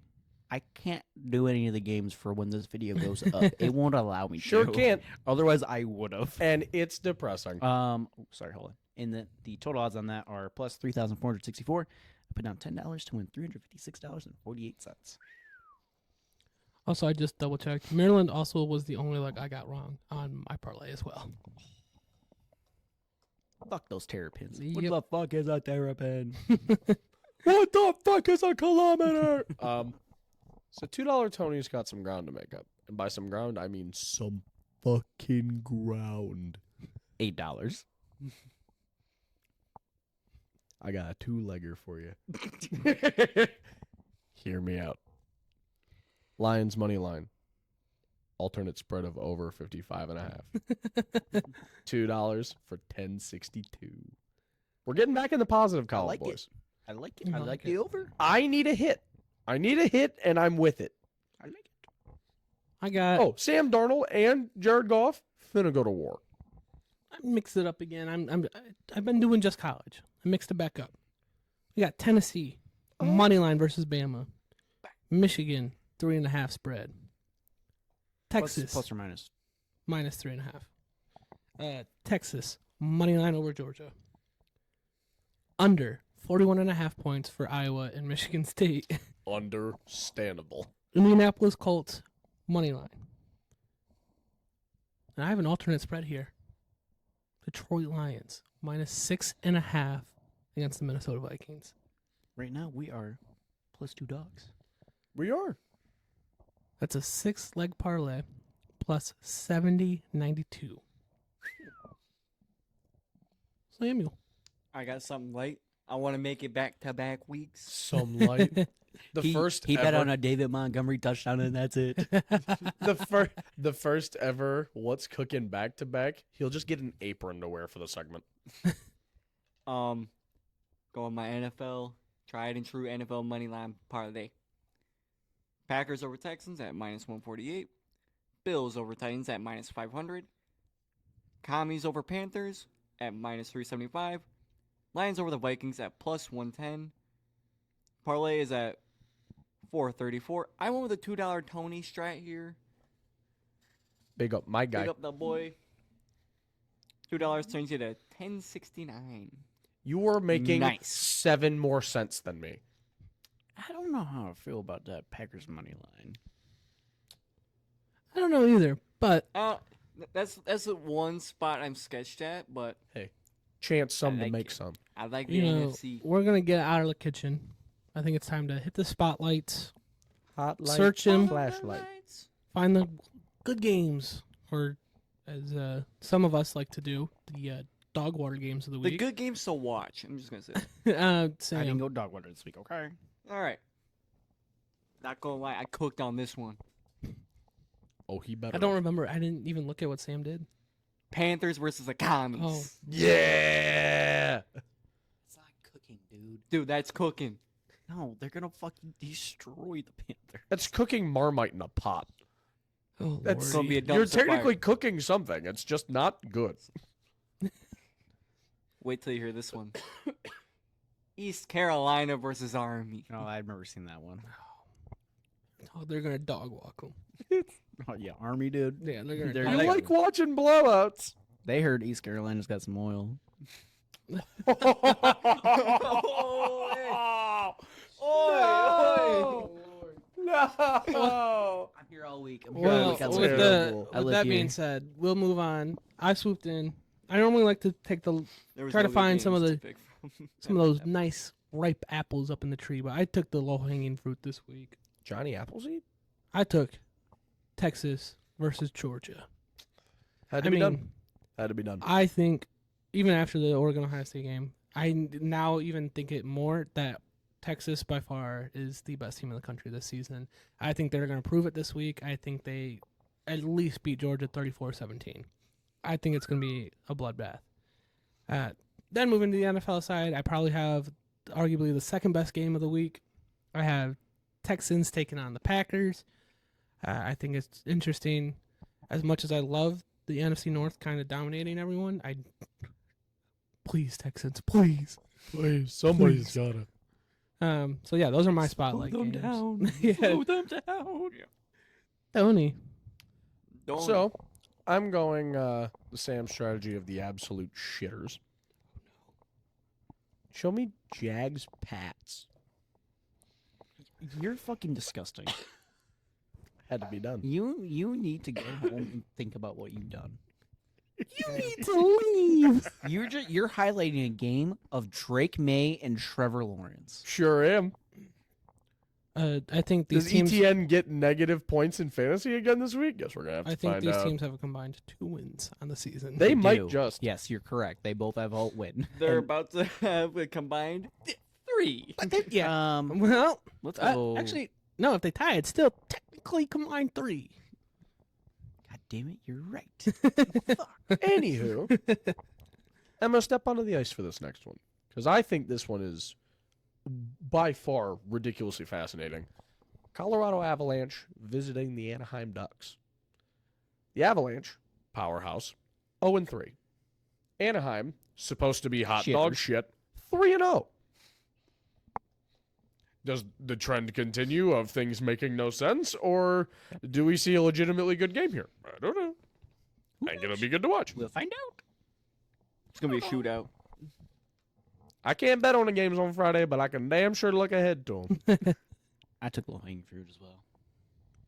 I can't do any of the games for when this video goes up. It won't allow me Sure to. can't. Otherwise, I would have. And it's depressing. Sorry, hold on. And the total odds on that are plus 3,464. I put down $10 to win $356.48. Also, I just double checked. Maryland also was the only leg I got wrong on my parlay as well. Fuck those terrapins. Yep. What the fuck is a terrapin? What the fuck is a kilometer? So $2 Tony's got some ground to make up. And by some ground, I mean some fucking ground. $8. I got a 2-legger for you. Hear me out. Lions money line. Alternate spread of over 55.5. $2 for 10.62. We're getting back in the positive column, like it. boys. I like it. I I like like the it. over. I need a hit. I need a hit, and I'm with it. I like it. I got. Oh, Sam Darnold and Jared Goff finna go to war. I mixed it up again. I've been doing just college. I mixed it back up. We got Tennessee money line versus Bama. Michigan 3.5 spread. Texas Plus or minus. minus 3.5. Texas money line over Georgia. Under 41.5 points for Iowa and Michigan State. Understandable. Indianapolis Colts money line. And I have an alternate spread here. Detroit Lions minus 6.5 against the Minnesota Vikings. Right now, we are plus 2 dogs. We are. That's a 6-leg parlay plus 70.92. Samuel. I got something light. I want to make it back-to-back weeks. Some light. He bet on a David Montgomery touchdown, and that's it. the first ever what's cooking back to back. He'll just get an apron to wear for the segment. Going my NFL, tried and true NFL money line parlay. Packers over Texans at minus 148. Bills over Titans at minus 500. Commies over Panthers at minus 375. Lions over the Vikings at plus 110. Parlay is at 434. I went with a $2 Tony strat here. Big up my guy. Big up the boy. $2 turns you to $10.69. You were making Nice. 7 more cents than me. I don't know how I feel about that Packers money line. I don't know either, but That's the one spot I'm sketched at, but Chance some I to like make it. some. I like the you know, NFC. we're gonna get out of the kitchen. I think it's time to hit the spotlights, Hot light, Search him. flashlight. find the good games, or as some of us like to do, the dog water games of the The week. good games to watch. I'm just gonna say. I didn't Sam, go dog water this week, okay? All right. Not gonna lie, I cooked on this one. Oh, he better. I don't remember. I didn't even look at what Sam did. Panthers versus the Commies. Oh. Yeah. It's not cooking, dude. Dude, that's cooking. No, they're gonna fucking destroy the Panthers. That's cooking Marmite in a pot. Oh, That's gonna be a You're dumpster fire. technically cooking something. It's just not good. Wait till you hear this one. East Carolina versus Army. Oh, I've never seen that one. Oh, they're gonna dog walk them. Oh yeah, Army, dude. Yeah, they're gonna. They're dog You like- walk like watching blowouts. They heard East Carolina's got some oil. No. I'm here all week. Well, That's with, terrible. I with live that here. being said, we'll move on. I swooped in. I normally like to take the There was Try no to good find some of games the- to pick from. some of those nice ripe apples up in the tree, but I took the low hanging fruit this week. Johnny Appleseed? I took Texas versus Georgia. Had to I be mean, done. Had to be done. I think even after the Oregon-Ohio State game, now even think it more that Texas by far is the best team in the country this season. I think they're going to prove it this week. I think they at least beat Georgia 34-17. I think it's going to be a bloodbath. Then moving to the NFL side, I probably have arguably the second best game of the week. I have Texans taking on the Packers. I think it's interesting. As much as I love the NFC North kind of dominating everyone, please, Texans, please. Somebody's got it. So yeah, those are my spotlight Slow them games. down. Yeah. Slow them down. Tony. So, I'm going the Sam strategy of the absolute shitters. Show me Jags Pats. You're fucking disgusting. Had to be done. You need to go home and think about what you've done. You need to leave. You're highlighting a game of Drake May and Trevor Lawrence. Sure am. I think these Does teams. ETN get negative points in fantasy again this week? Guess we're gonna have to I think find these out. teams have a combined 2 wins on the season. They might do. just. Yes, you're correct. They both have a win. They're about to have a combined 3. yeah. Well, let's go. Actually, no. If they tie, it's still technically combined 3. God damn it, you're right. Anywho, I'm gonna step onto the ice for this next one because I think this one is by far ridiculously fascinating. Colorado Avalanche visiting the Anaheim Ducks. The Avalanche, powerhouse, 0-3. Anaheim, supposed to be hot dog Shitters. shit, 3-0. Does the trend continue of things making no sense, or do we see a legitimately good game here? I don't know. I think it'll be good to watch. We'll find out. It's going to be a shootout. I can't bet on the games on Friday, but I can damn sure look ahead to them. I took low-hanging fruit as well.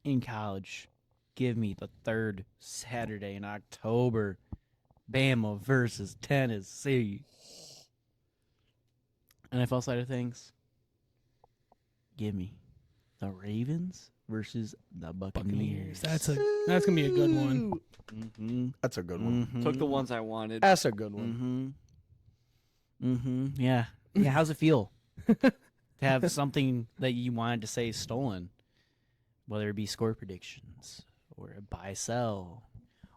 In college, give me the third Saturday in October. Bama versus Tennessee. NFL side of things, give me the Ravens versus the Buccaneers. That's gonna be a good one. Mm-hmm. That's a good one. Mm-hmm. Took the ones I wanted. That's a good one. Mm-hmm. Mm-hmm. Yeah. Yeah. How's it feel to have something that you wanted to say stolen, whether it be score predictions or a buy-sell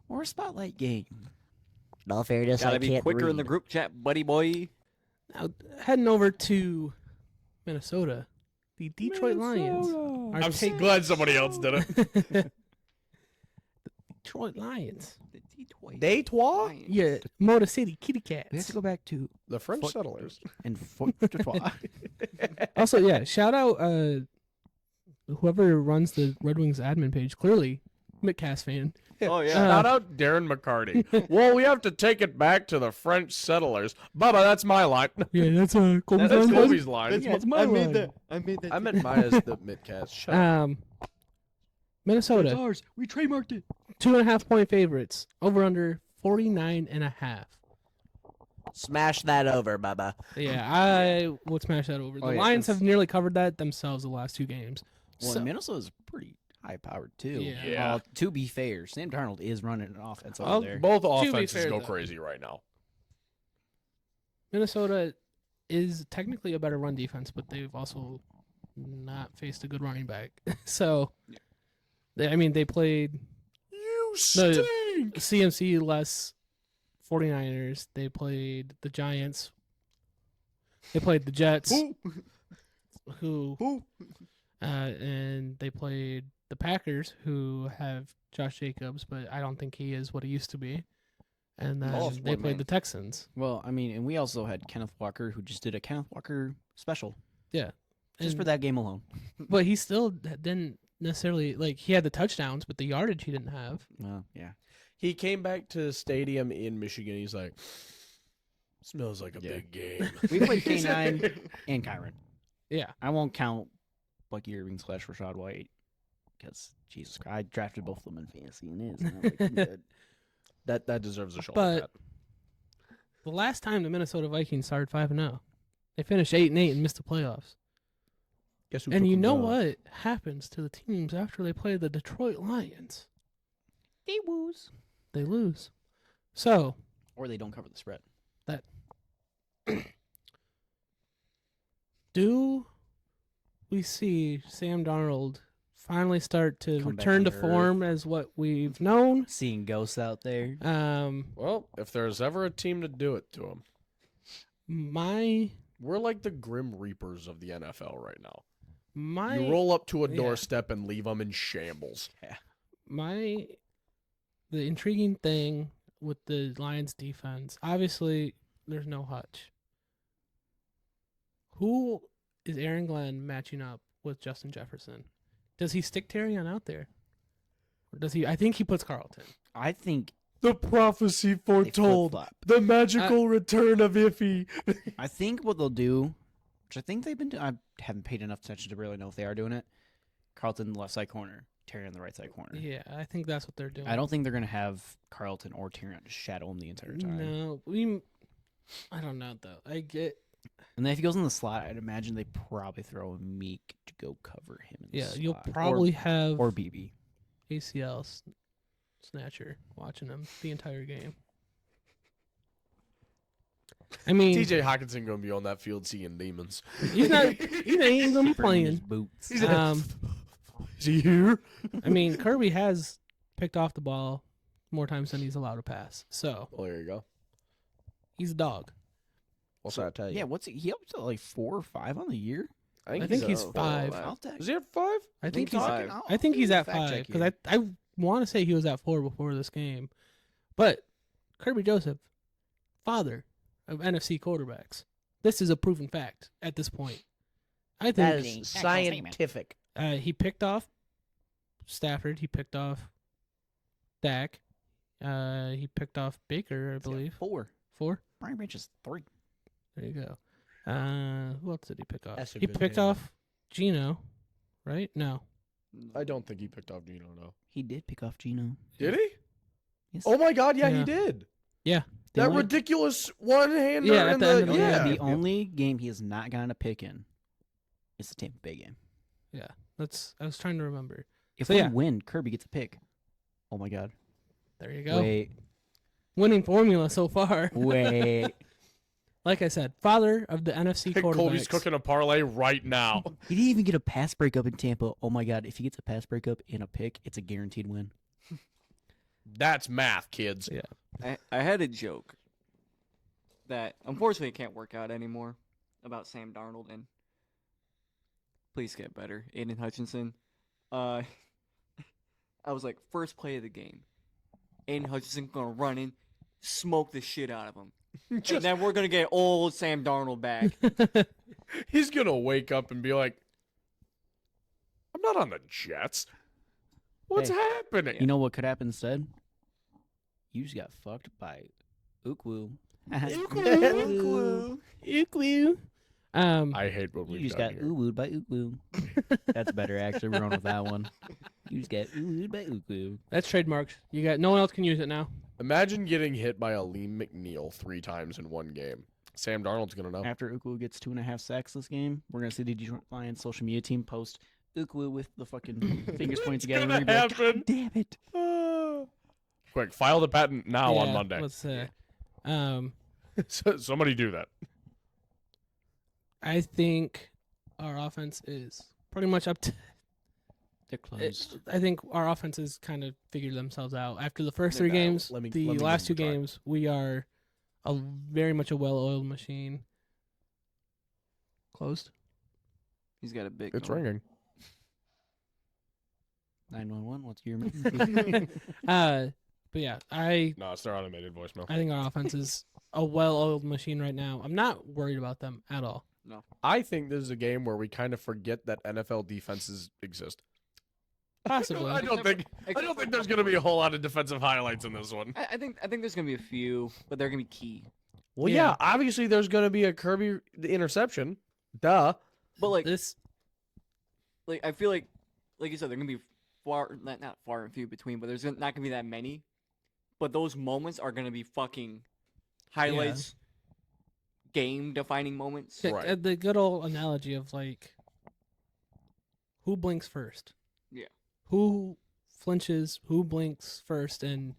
or a spotlight game? In all fairness, Gotta I be can't quicker read. in the group chat, buddy boy. Now heading over to Minnesota, the Detroit Lions. Are I'm taking- glad somebody else did it. Detroit Lions. The Detroit Detroit? Lions. Yeah, Motor City Kitty We have Cats. to go back to The French Fuck. settlers. and Also, yeah, shout out whoever runs the Redwings admin page. Clearly, Mittcast fan. Oh, yeah. Shout out Darren McCarty. Well, we have to take it back to the French settlers. Bubba, that's my line. Yeah, that's Colby's That's line. Colby's line. That's my I made line. that. I made that. I meant mine as the midcast. Shut up. Minnesota, ours. We trademarked it. 2.5-point favorites. Over under 49.5. Smash that over, Bubba. Yeah, I would smash that over. The Oh, yeah, Lions have that's- nearly covered that themselves the last 2 games. Well, So- Minnesota's pretty high-powered, too. Yeah. Yeah. To be fair, Sam Darnold is running an offense over Oh, there. Both be offenses fair, go though. crazy right now. Minnesota is technically a better run defense, but they've also not faced a good running back. So, they played You the stink. CMC less 49ers. They played the Giants. They played the Jets, and they played the Packers, who have Josh Jacobs, but I don't think he is what he used to be. And then Oh, it's they one played man. the Texans. Well, I mean, and we also had Kenneth Walker, who just did a Kenneth Walker special. Yeah. Just And- for that game alone. But he still didn't necessarily, he had the touchdowns, but the yardage he didn't have. Well, yeah. He came back to the stadium in Michigan. He's like, smells like a Yeah. big game. We played K9 and Kyron. Yeah. I won't count Bucky Irving / Rashad White because, Jesus Christ, I drafted both of them in fantasy and it is not looking good. That deserves a shoulder But- pat. The last time the Minnesota Vikings started 5-0, they finished 8-8 and missed the playoffs. Guess who And took you them know down? what happens to the teams after they play the Detroit Lions? They woos. They lose. So, Or they don't cover the spread. we see Sam Darnold finally start to Come back return to on earth. form as what we've known. Seeing ghosts out there. Well, if there's ever a team to do it to them, My we're like the Grim Reapers of the NFL right now. my You roll up to a yeah. doorstep and leave them in shambles. the intriguing thing with the Lions defense, obviously there's no Hutch. Who is Aaron Glenn matching up with Justin Jefferson? Does he stick Terrion out there? Or does he? I think he puts Carlton. I think The prophecy they foretold. flip-flop. The magical return of Iffy. I think what they'll do, which I think they've been doing, I haven't paid enough attention to really know if they are doing it. Carlton left side corner, Terry on the right side corner. Yeah, I think that's what they're doing. I don't think they're gonna have Carlton or Terry just shadow him the entire time. No, I don't know though. I get. And then if he goes in the slot, I'd imagine they probably throw a Meek to go cover him. In the Yeah, you'll slot. probably have or BB. ACL snatcher watching him the entire game. I mean, TJ Hawkinson gonna be on that field seeing demons. he's not. He ain't gonna be Burning his playing. boots. Is he here? I mean, Kirby has picked off the ball more times than he's allowed to pass. So Well, there you go. he's a dog. What's that tell you? Yeah, what's he up to? Like 4 or 5 on the year? I think he's so. 5. Wow. I'll take. Is he at 5? I think he's. five. I think he's at 5 because I want to say he was at 4 before this game, but Kirby Joseph, father of NFC quarterbacks, this is a proven fact at this point. I That think is scientific. he picked off Stafford. He picked off Dak. He picked off Baker, I believe. 4. 4. Brian Branch is 3. There you go. Who else did he pick off? That's a He good picked name. off Gino, right? No. I don't think he picked off Gino, no. He did pick off Gino. Did he? Yes. Oh my god, yeah, Yeah. he did. Yeah. The That only- ridiculous one-hander Yeah, at in the end of the, the yeah. game. The only game he has not gotten a pick in is the Tampa Bay game. I was trying to remember. If So, we yeah. win, Kirby gets a pick. Oh my god. There you go. Wait. Winning formula so far. Wait. Like I said, father of the NFC quarterbacks. Colby's cooking a parlay right now. He didn't even get a pass breakup in Tampa. Oh my god. If he gets a pass breakup and a pick, it's a guaranteed win. That's math, kids. Yeah. I had a joke that unfortunately can't work out anymore about Sam Darnold and please get better, Aiden Hutchinson. I was like, first play of the game, Aiden Hutchinson gonna run in, smoke the shit out of him, and then we're gonna get old Sam Darnold back. He's gonna wake up and be like, I'm not on the Jets. What's Hey. happening? You know what could happen instead? You just got fucked by Ukwu. Ukwu. I hate what You we've just done got here. ooh-wooed by Ukwu. That's better, actually. We're going with that one. You just got ooh-wooed by Ukwu. That's trademarked. You got no one else can use it now. Imagine getting hit by a Liam McNeil 3 times in one game. Sam Darnold's gonna know. After Ukwu gets 2.5 sacks this game, we're going to see the Detroit Lions social media team post Ukwu with the fucking fingers pointing together. gonna and we're gonna be like, happen. God damn it. Quick, file the patent now on Yeah, Monday. Let's Somebody do that. I think our offense is pretty much up to. They're closed. I think our offenses kind of figured themselves out after the first They're 3 now- games. let me The give last 2 them a try. games, we are very much a well-oiled machine. Closed. He's got a big. It's one. ringing. 911, what's your But yeah, I No, it's their automated voicemail. think our offense is a well-oiled machine right now. I'm not worried about them at all. I think this is a game where we kind of forget that NFL defenses exist. Possibly. I don't think there's gonna be a whole lot of defensive highlights in this one. I think there's gonna be a few, but they're gonna be key. Well, Yeah. yeah, obviously there's gonna be a Kirby interception. Duh. But like This I feel like you said, they're gonna be not far and few between, but there's not gonna be that many. But those moments are gonna be fucking highlights, game-defining moments. Right. the good old analogy of like, who blinks first? Yeah. Who flinches? Who blinks first? And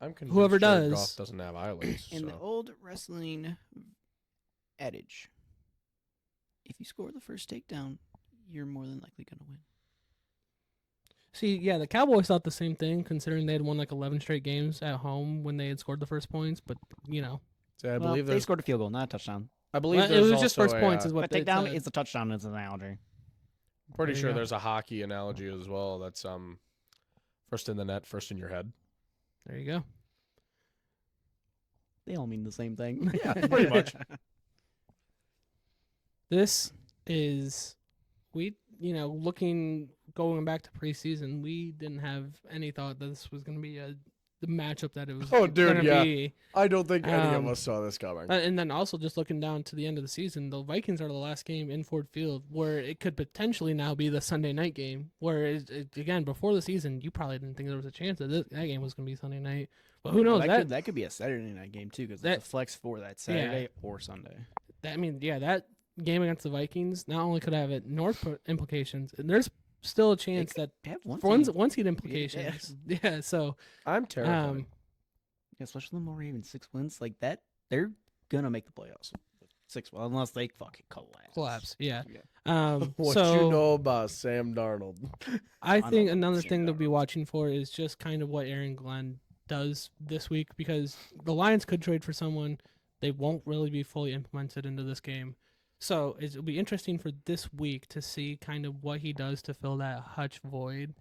I'm convinced Whoever Jared does- Goff doesn't have eyelids. In the so. old wrestling adage, if you score the first takedown, you're more than likely going to win. See, yeah, the Cowboys thought the same thing, considering they had won like 11 straight games at home when they had scored the first points. But So I Well, believe they there's. scored a field goal, not a touchdown. I believe well, it there's was just also first points, is what But they takedown said. is a touchdown. It's an analogy. pretty There you sure go. there's a hockey analogy as well. That's first in the net, first in your head. There you go. They all mean the same thing. Yeah, pretty much. This is going back to preseason, we didn't have any thought that this was going to be the matchup that it was Oh, dude, gonna yeah. be. I don't think any of Um, us saw this coming. And then also just looking down to the end of the season, the Vikings are the last game in Ford Field, where it could potentially now be the Sunday night game. Where again, before the season, you probably didn't think there was a chance that that game was going to be Sunday night. But who knows? That could be a Saturday night game too, because that- it's a flex for that Saturday or Sunday. that game against the Vikings not only could have it north implications, and there's still a chance that They have one one seed implications. Yeah, so I'm terrified. especially the more even 6 wins like that, they're gonna make the playoffs. 6 unless they fucking collapse. Yeah. What so you know about Sam Darnold? I know think what another Sam thing to be Darnold's- watching for is just kind of what Aaron Glenn does this week, because the Lions could trade for someone. They won't really be fully implemented into this game. So it'll be interesting for this week to see kind of what he does to fill that Hutch void.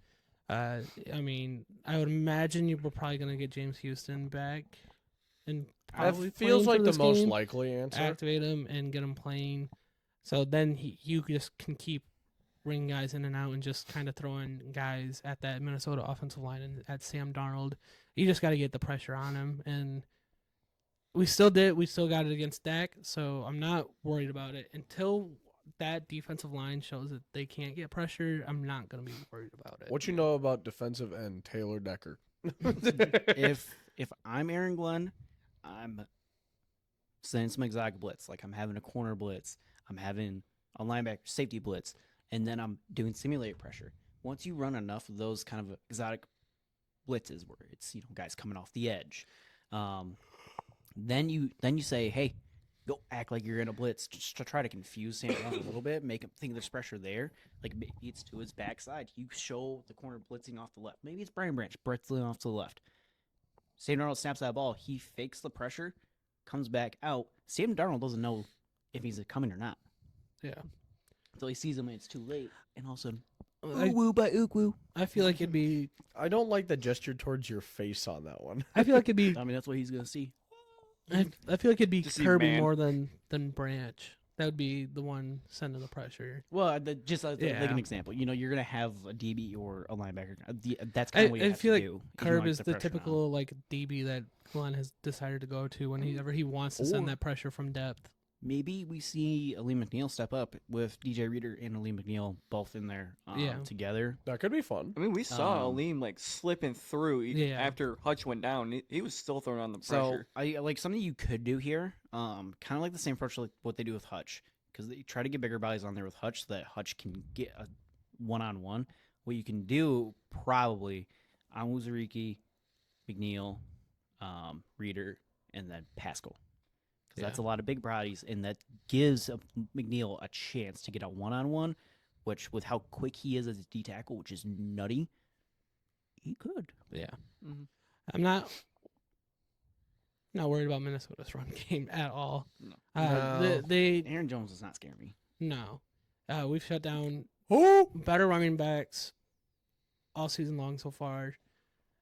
I would imagine you were probably going to get James Houston back, and probably That feels playing like for the this most game. likely answer. Activate him and get him playing. So then you just can keep bringing guys in and out and just kind of throwing guys at that Minnesota offensive line and at Sam Darnold. You just got to get the pressure on him, and we still did. We still got it against Dak, so I'm not worried about it until that defensive line shows that they can't get pressure. I'm not gonna be worried about it. What you know about defensive end Taylor Decker? if I'm Aaron Glenn, I'm sending some exotic blitz. Like I'm having a corner blitz, I'm having a linebacker safety blitz, and then I'm doing simulated pressure. Once you run enough of those kind of exotic blitzes where it's guys coming off the edge, then you say, hey, go act like you're in a blitz just to try to confuse Sam Darnold a little bit, make him think there's pressure there. Like maybe it's to his backside. You show the corner blitzing off the left. Maybe it's Brian Branch blitzing off to the left. Sam Darnold snaps that ball. He fakes the pressure, comes back out. Sam Darnold doesn't know if he's coming or not. Yeah. Until he sees him and it's too late. And all of a sudden, I, woo by ook woo. I feel like it'd be. I don't like the gesture towards your face on that one. I feel like it'd be. I mean, that's what he's going to see. I feel like it'd be Just see Kirby man. more than Branch. That would be the one sending the pressure. Well, just like Yeah. an example, you're going to have a DB or a linebacker. That's kind of what you I have feel to like do. Curb like is the pressure on him. typical like DB that Glenn has decided to go to whenever he wants to send Or- that pressure from depth. Maybe we see Ali McNeil step up with DJ Reader and Ali McNeil both in there together. That could be fun. I mean, we saw Aleem like slipping through Yeah. after Hutch went down. He was still throwing on the So pressure. I like something you could do here, kind of like the same approach like what they do with Hutch, because they try to get bigger bodies on there with Hutch so that Hutch can get a one-on-one. What you can do probably on Wuzariki, McNeil, Reader, and then Pascal. Because that's a lot of big bodies, and that gives McNeil a chance to get a one-on-one, which with how quick he is as a D tackle, which is nutty, he could. Yeah. Mhm. I'm not worried about Minnesota's run game at all. No. No. They Aaron Jones does not scare me. no. We've shut down Oh, better running backs all season long so far.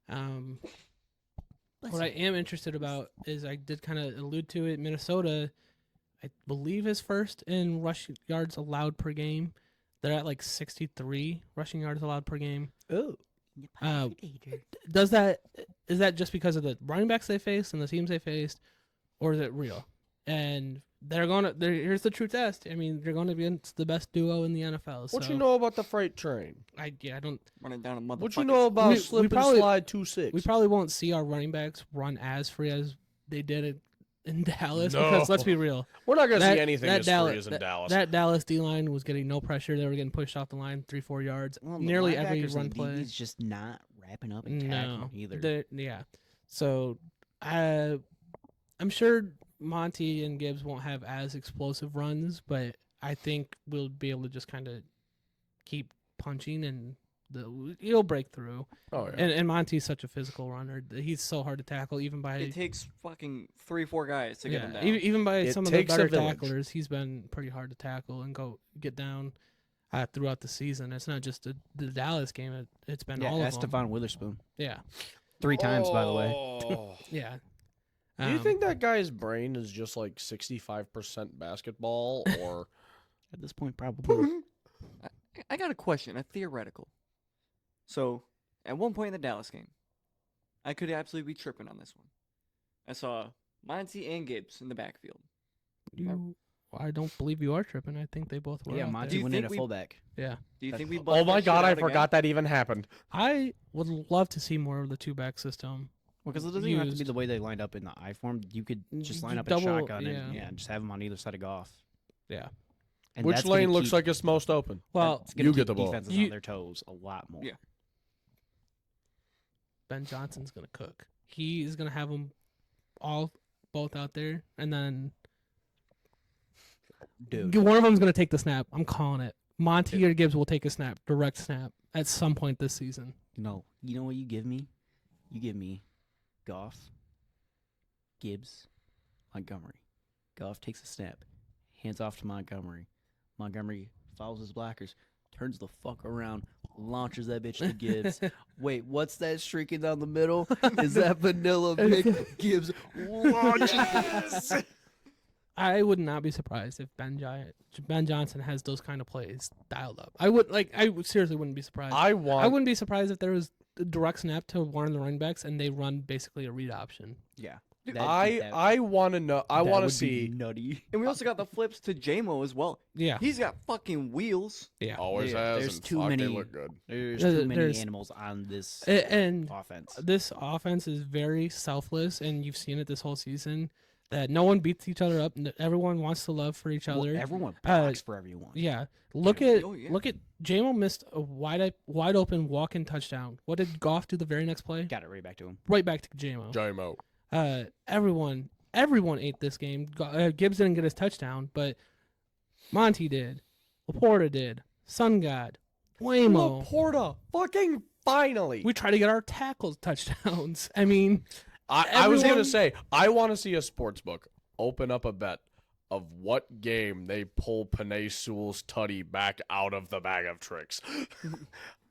What I am interested about is I did kind of allude to it. Minnesota, I believe, is first in rushing yards allowed per game. They're at like 63 rushing yards allowed per game. oh. Is that just because of the running backs they faced and the teams they faced, or is it real? And here's the true test. I mean, they're going to be against the best duo in the NFL. What so you know about the freight train? I don't. Running down a motherfucker. What you know about We slip probably- and slide 2-6? We probably won't see our running backs run as free as they did it in Dallas, No. because let's be real. We're not gonna that- see anything that as Dallas- free as in Dallas. That Dallas D line was getting no pressure. They were getting pushed off the line 3-4 yards. Well, the nearly every linebackers run and play. DBs just not wrapping up and No, tackling either. yeah. So, I'm sure Monty and Gibbs won't have as explosive runs, but I think we'll be able to just kind of keep punching and he'll break through. Oh yeah. And Monty's such a physical runner. He's so hard to tackle, even by It takes fucking 3-4 guys to get him down. even by It some of the takes a better village. tacklers. He's been pretty hard to tackle and get down throughout the season. It's not just the Dallas game. It's been Yeah, all of ask them. Stephon Witherspoon. Yeah, 3 times, by the way. Oh. yeah. Do you think that guy's brain is just like 65% basketball, or At this point, probably. I got a question, a theoretical. So, at one point in the Dallas game, I could absolutely be tripping on this one. I saw Monty and Gibbs in the backfield. I don't believe you are tripping. I think they both were. Yeah, out Monty Do you went in think at we- fullback. there. Yeah, Do you think we? oh my god, I forgot that even happened. I would love to see more of the 2-back system. Well, because it doesn't even have to be used. the way they lined up in the I form. You could just line up Double- a shotgun and yeah. just have them on either side of Goff. Yeah. And Which that's gonna lane looks keep- like it's most open? Well, that's gonna you get keep the ball. defenses You- on their toes a lot more. Yeah. Ben Johnson's gonna cook. He is gonna have them both out there, and then Dude. one of them's gonna take the snap. I'm calling it. Monty or Gibbs will take a snap, direct snap, at some point this season. No. You know what you give me? You give me Goff, Gibbs, Montgomery. Goff takes a snap, hands off to Montgomery. Montgomery follows his blockers, turns the fuck around, launches that bitch to Gibbs. Wait, what's that streaking down the middle? Is that Vanilla Vic? Gibbs launches. I would not be surprised if Ben Johnson has those kind of plays dialed up. I seriously wouldn't be surprised. I I want. wouldn't be surprised if there was a direct snap to one of the running backs and they run basically a read option. Yeah. I want to know. I want to see. Nutty. And we also got the flips to JMO as well. Yeah. He's got fucking wheels. Yeah. Always Yeah, has. there's and too fuck, many- They look good. There's There's- too many there's- animals on this And offense. this offense is very selfless, and you've seen it this whole season. That no one beats each other up. Everyone wants to love for each Well, other. everyone Uh, blocks for everyone. Yeah. Look at Oh, yeah. JMO missed a wide open walk-in touchdown. What did Goff do the very next play? Got it right back to him. Right back to JMO. JMO. Everyone ate this game. Gibbs didn't get his touchdown, but Monty did. Laporta did. Sun God. Waymo. Laporta, fucking finally. We try to get our tackles touchdowns. I mean, I was gonna everyone- say I want to see a sports book open up a bet of what game they pull Panay Sewell's tutty back out of the bag of tricks.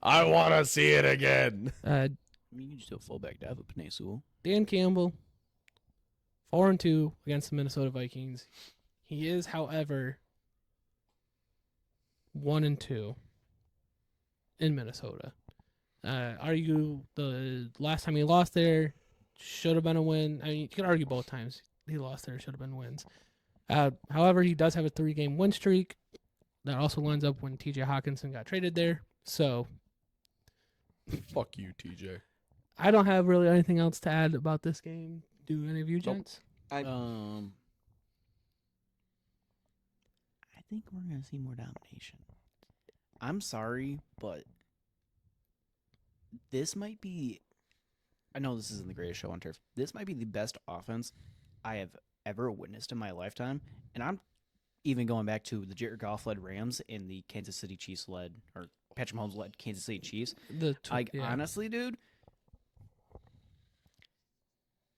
I want to see it again. I mean, you can just do a fullback dive with Panay Sewell. Dan Campbell, 4-2 against the Minnesota Vikings. He is, however, 1-2 in Minnesota. Argue the last time he lost there should have been a win. I mean, you can argue both times he lost there should have been wins. However, he does have a 3-game win streak. That also lines up when T.J. Hawkinson got traded there. So Fuck you, TJ. I don't have really anything else to add about this game. Do any of you Nope. gents? I think we're gonna see more domination. I'm sorry, but this might be. I know this isn't the greatest show on turf. This might be the best offense I have ever witnessed in my lifetime, and I'm even going back to the Jared Goff led Rams and the Kansas City Chiefs led, or Patrick Mahomes led Kansas City Chiefs. Honestly, dude,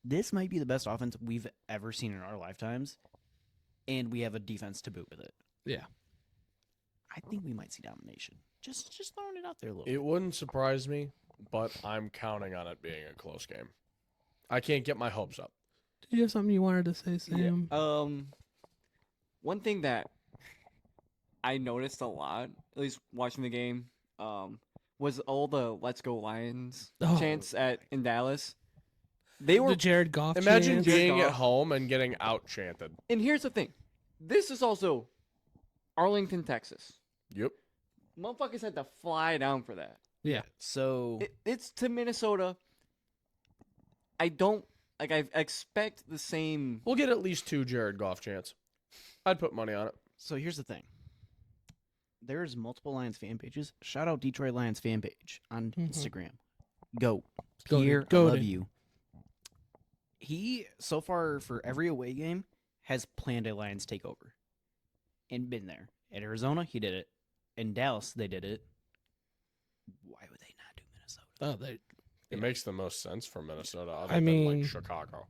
this might be the best offense we've ever seen in our lifetimes, and we have a defense to boot with it. Yeah. I think we might see domination. Just throwing it out there a little. It wouldn't surprise me, but I'm counting on it being a close game. I can't get my hopes up. Did you have something you wanted to say, Sam? one thing that I noticed a lot, at least watching the game, was all the "Let's Go Lions" Oh. chants in Dallas. They were, The Jared Goff Imagine chants. being at Goff. home and getting out chanted. and here's the thing, this is also Arlington, Texas. Yep. Motherfuckers had to fly down for that. Yeah. So It's to Minnesota. I don't like. I expect the same. We'll get at least 2 Jared Goff chants. I'd put money on it. So here's the thing. There's multiple Lions fan pages. Shout out Detroit Lions fan page on Mhm. Instagram. Go. Goated, Pierre, I goated. love you. He, so far for every away game, has planned a Lions takeover. And been there. At Arizona, he did it. in Dallas they did it. Why would they not do Minnesota? Oh, they. It makes the most sense for Minnesota other I than mean- like Chicago.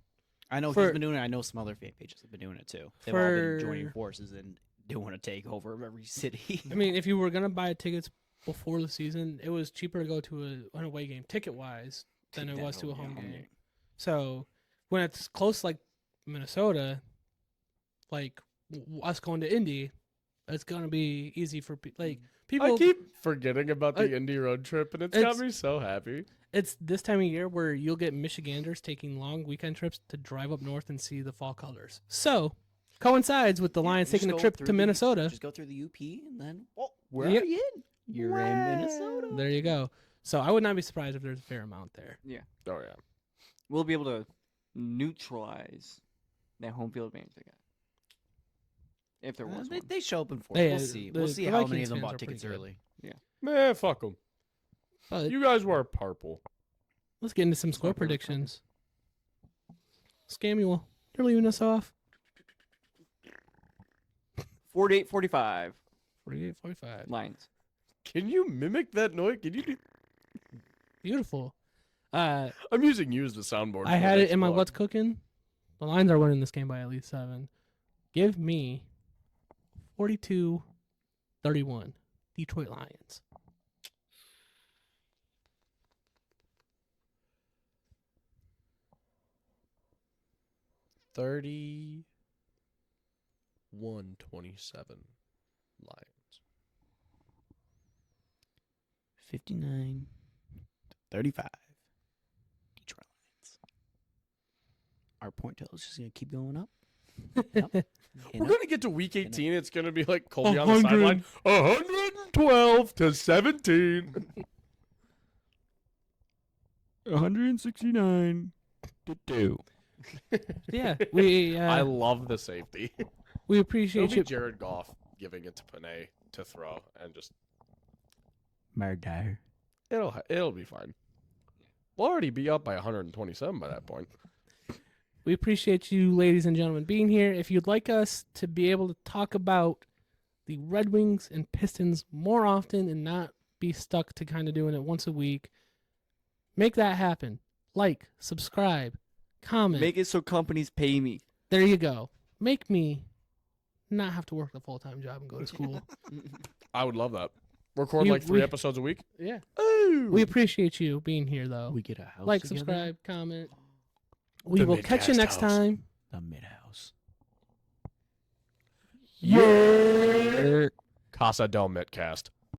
I know For- he's been doing it. I know some other fan pages have been doing it too. They've all been joining forces and doing a takeover of every city. I mean, if you were gonna buy tickets before the season, it was cheaper to go to an away game, ticket wise, than it was to a home game. So when it's close, like Minnesota, like us going to Indy, it's gonna be easy for like people. I keep forgetting about the I- Indy road trip, and it's got it's- me so happy. It's this time of year where you'll get Michiganders taking long weekend trips to drive up north and see the fall colors. So coincides with the Lions taking a trip to Minnesota. Just go through the UP and then where Yep. are you in? You're in Minnesota. There you go. So I would not be surprised if there's a fair amount there. Oh yeah. We'll be able to neutralize that home field advantage they got. If there was one. They show up in force. They- We'll see. the- We'll see the how Vikings many of them fans bought are pretty tickets good. early. Man, fuck them. But You guys wear purple. let's get into some score predictions. Scamuel, you're leaving us off. 48-45 48-45. Lions. Can you mimic that noise? Can you do? Beautiful. I'm using you as the soundboard. I for had the it in my next What's Cooking. The Lions are winning this game by at least 7. Give me 42-31. Detroit Lions. one. 31-27 Lions. 59-35. Detroit Lions. Our point total is just going to keep going up. We're gonna get to week 18. It's gonna be like Colby on the 100. sideline. 112-17. 169-2. Yeah, we I love the safety. we It'll appreciate be you. Jared Goff giving it to Panay to throw, and just Murder. it'll be fine. We'll already be up by 127 by that point. We appreciate you, ladies and gentlemen, being here. If you'd like us to be able to talk about the Red Wings and Pistons more often and not be stuck to kind of doing it once a week, make that happen. Like, subscribe, comment. Make it so companies pay me. There you go. Make me not have to work the full-time job and go to school. I would love that. Record We- like 3 we- episodes a week. Yeah. Ooh. We appreciate you being here, though. We get a house Like, together? subscribe, comment. We The will catch you Mittcast next house. time. The mid-house. Yeah. Casa del Mittcast.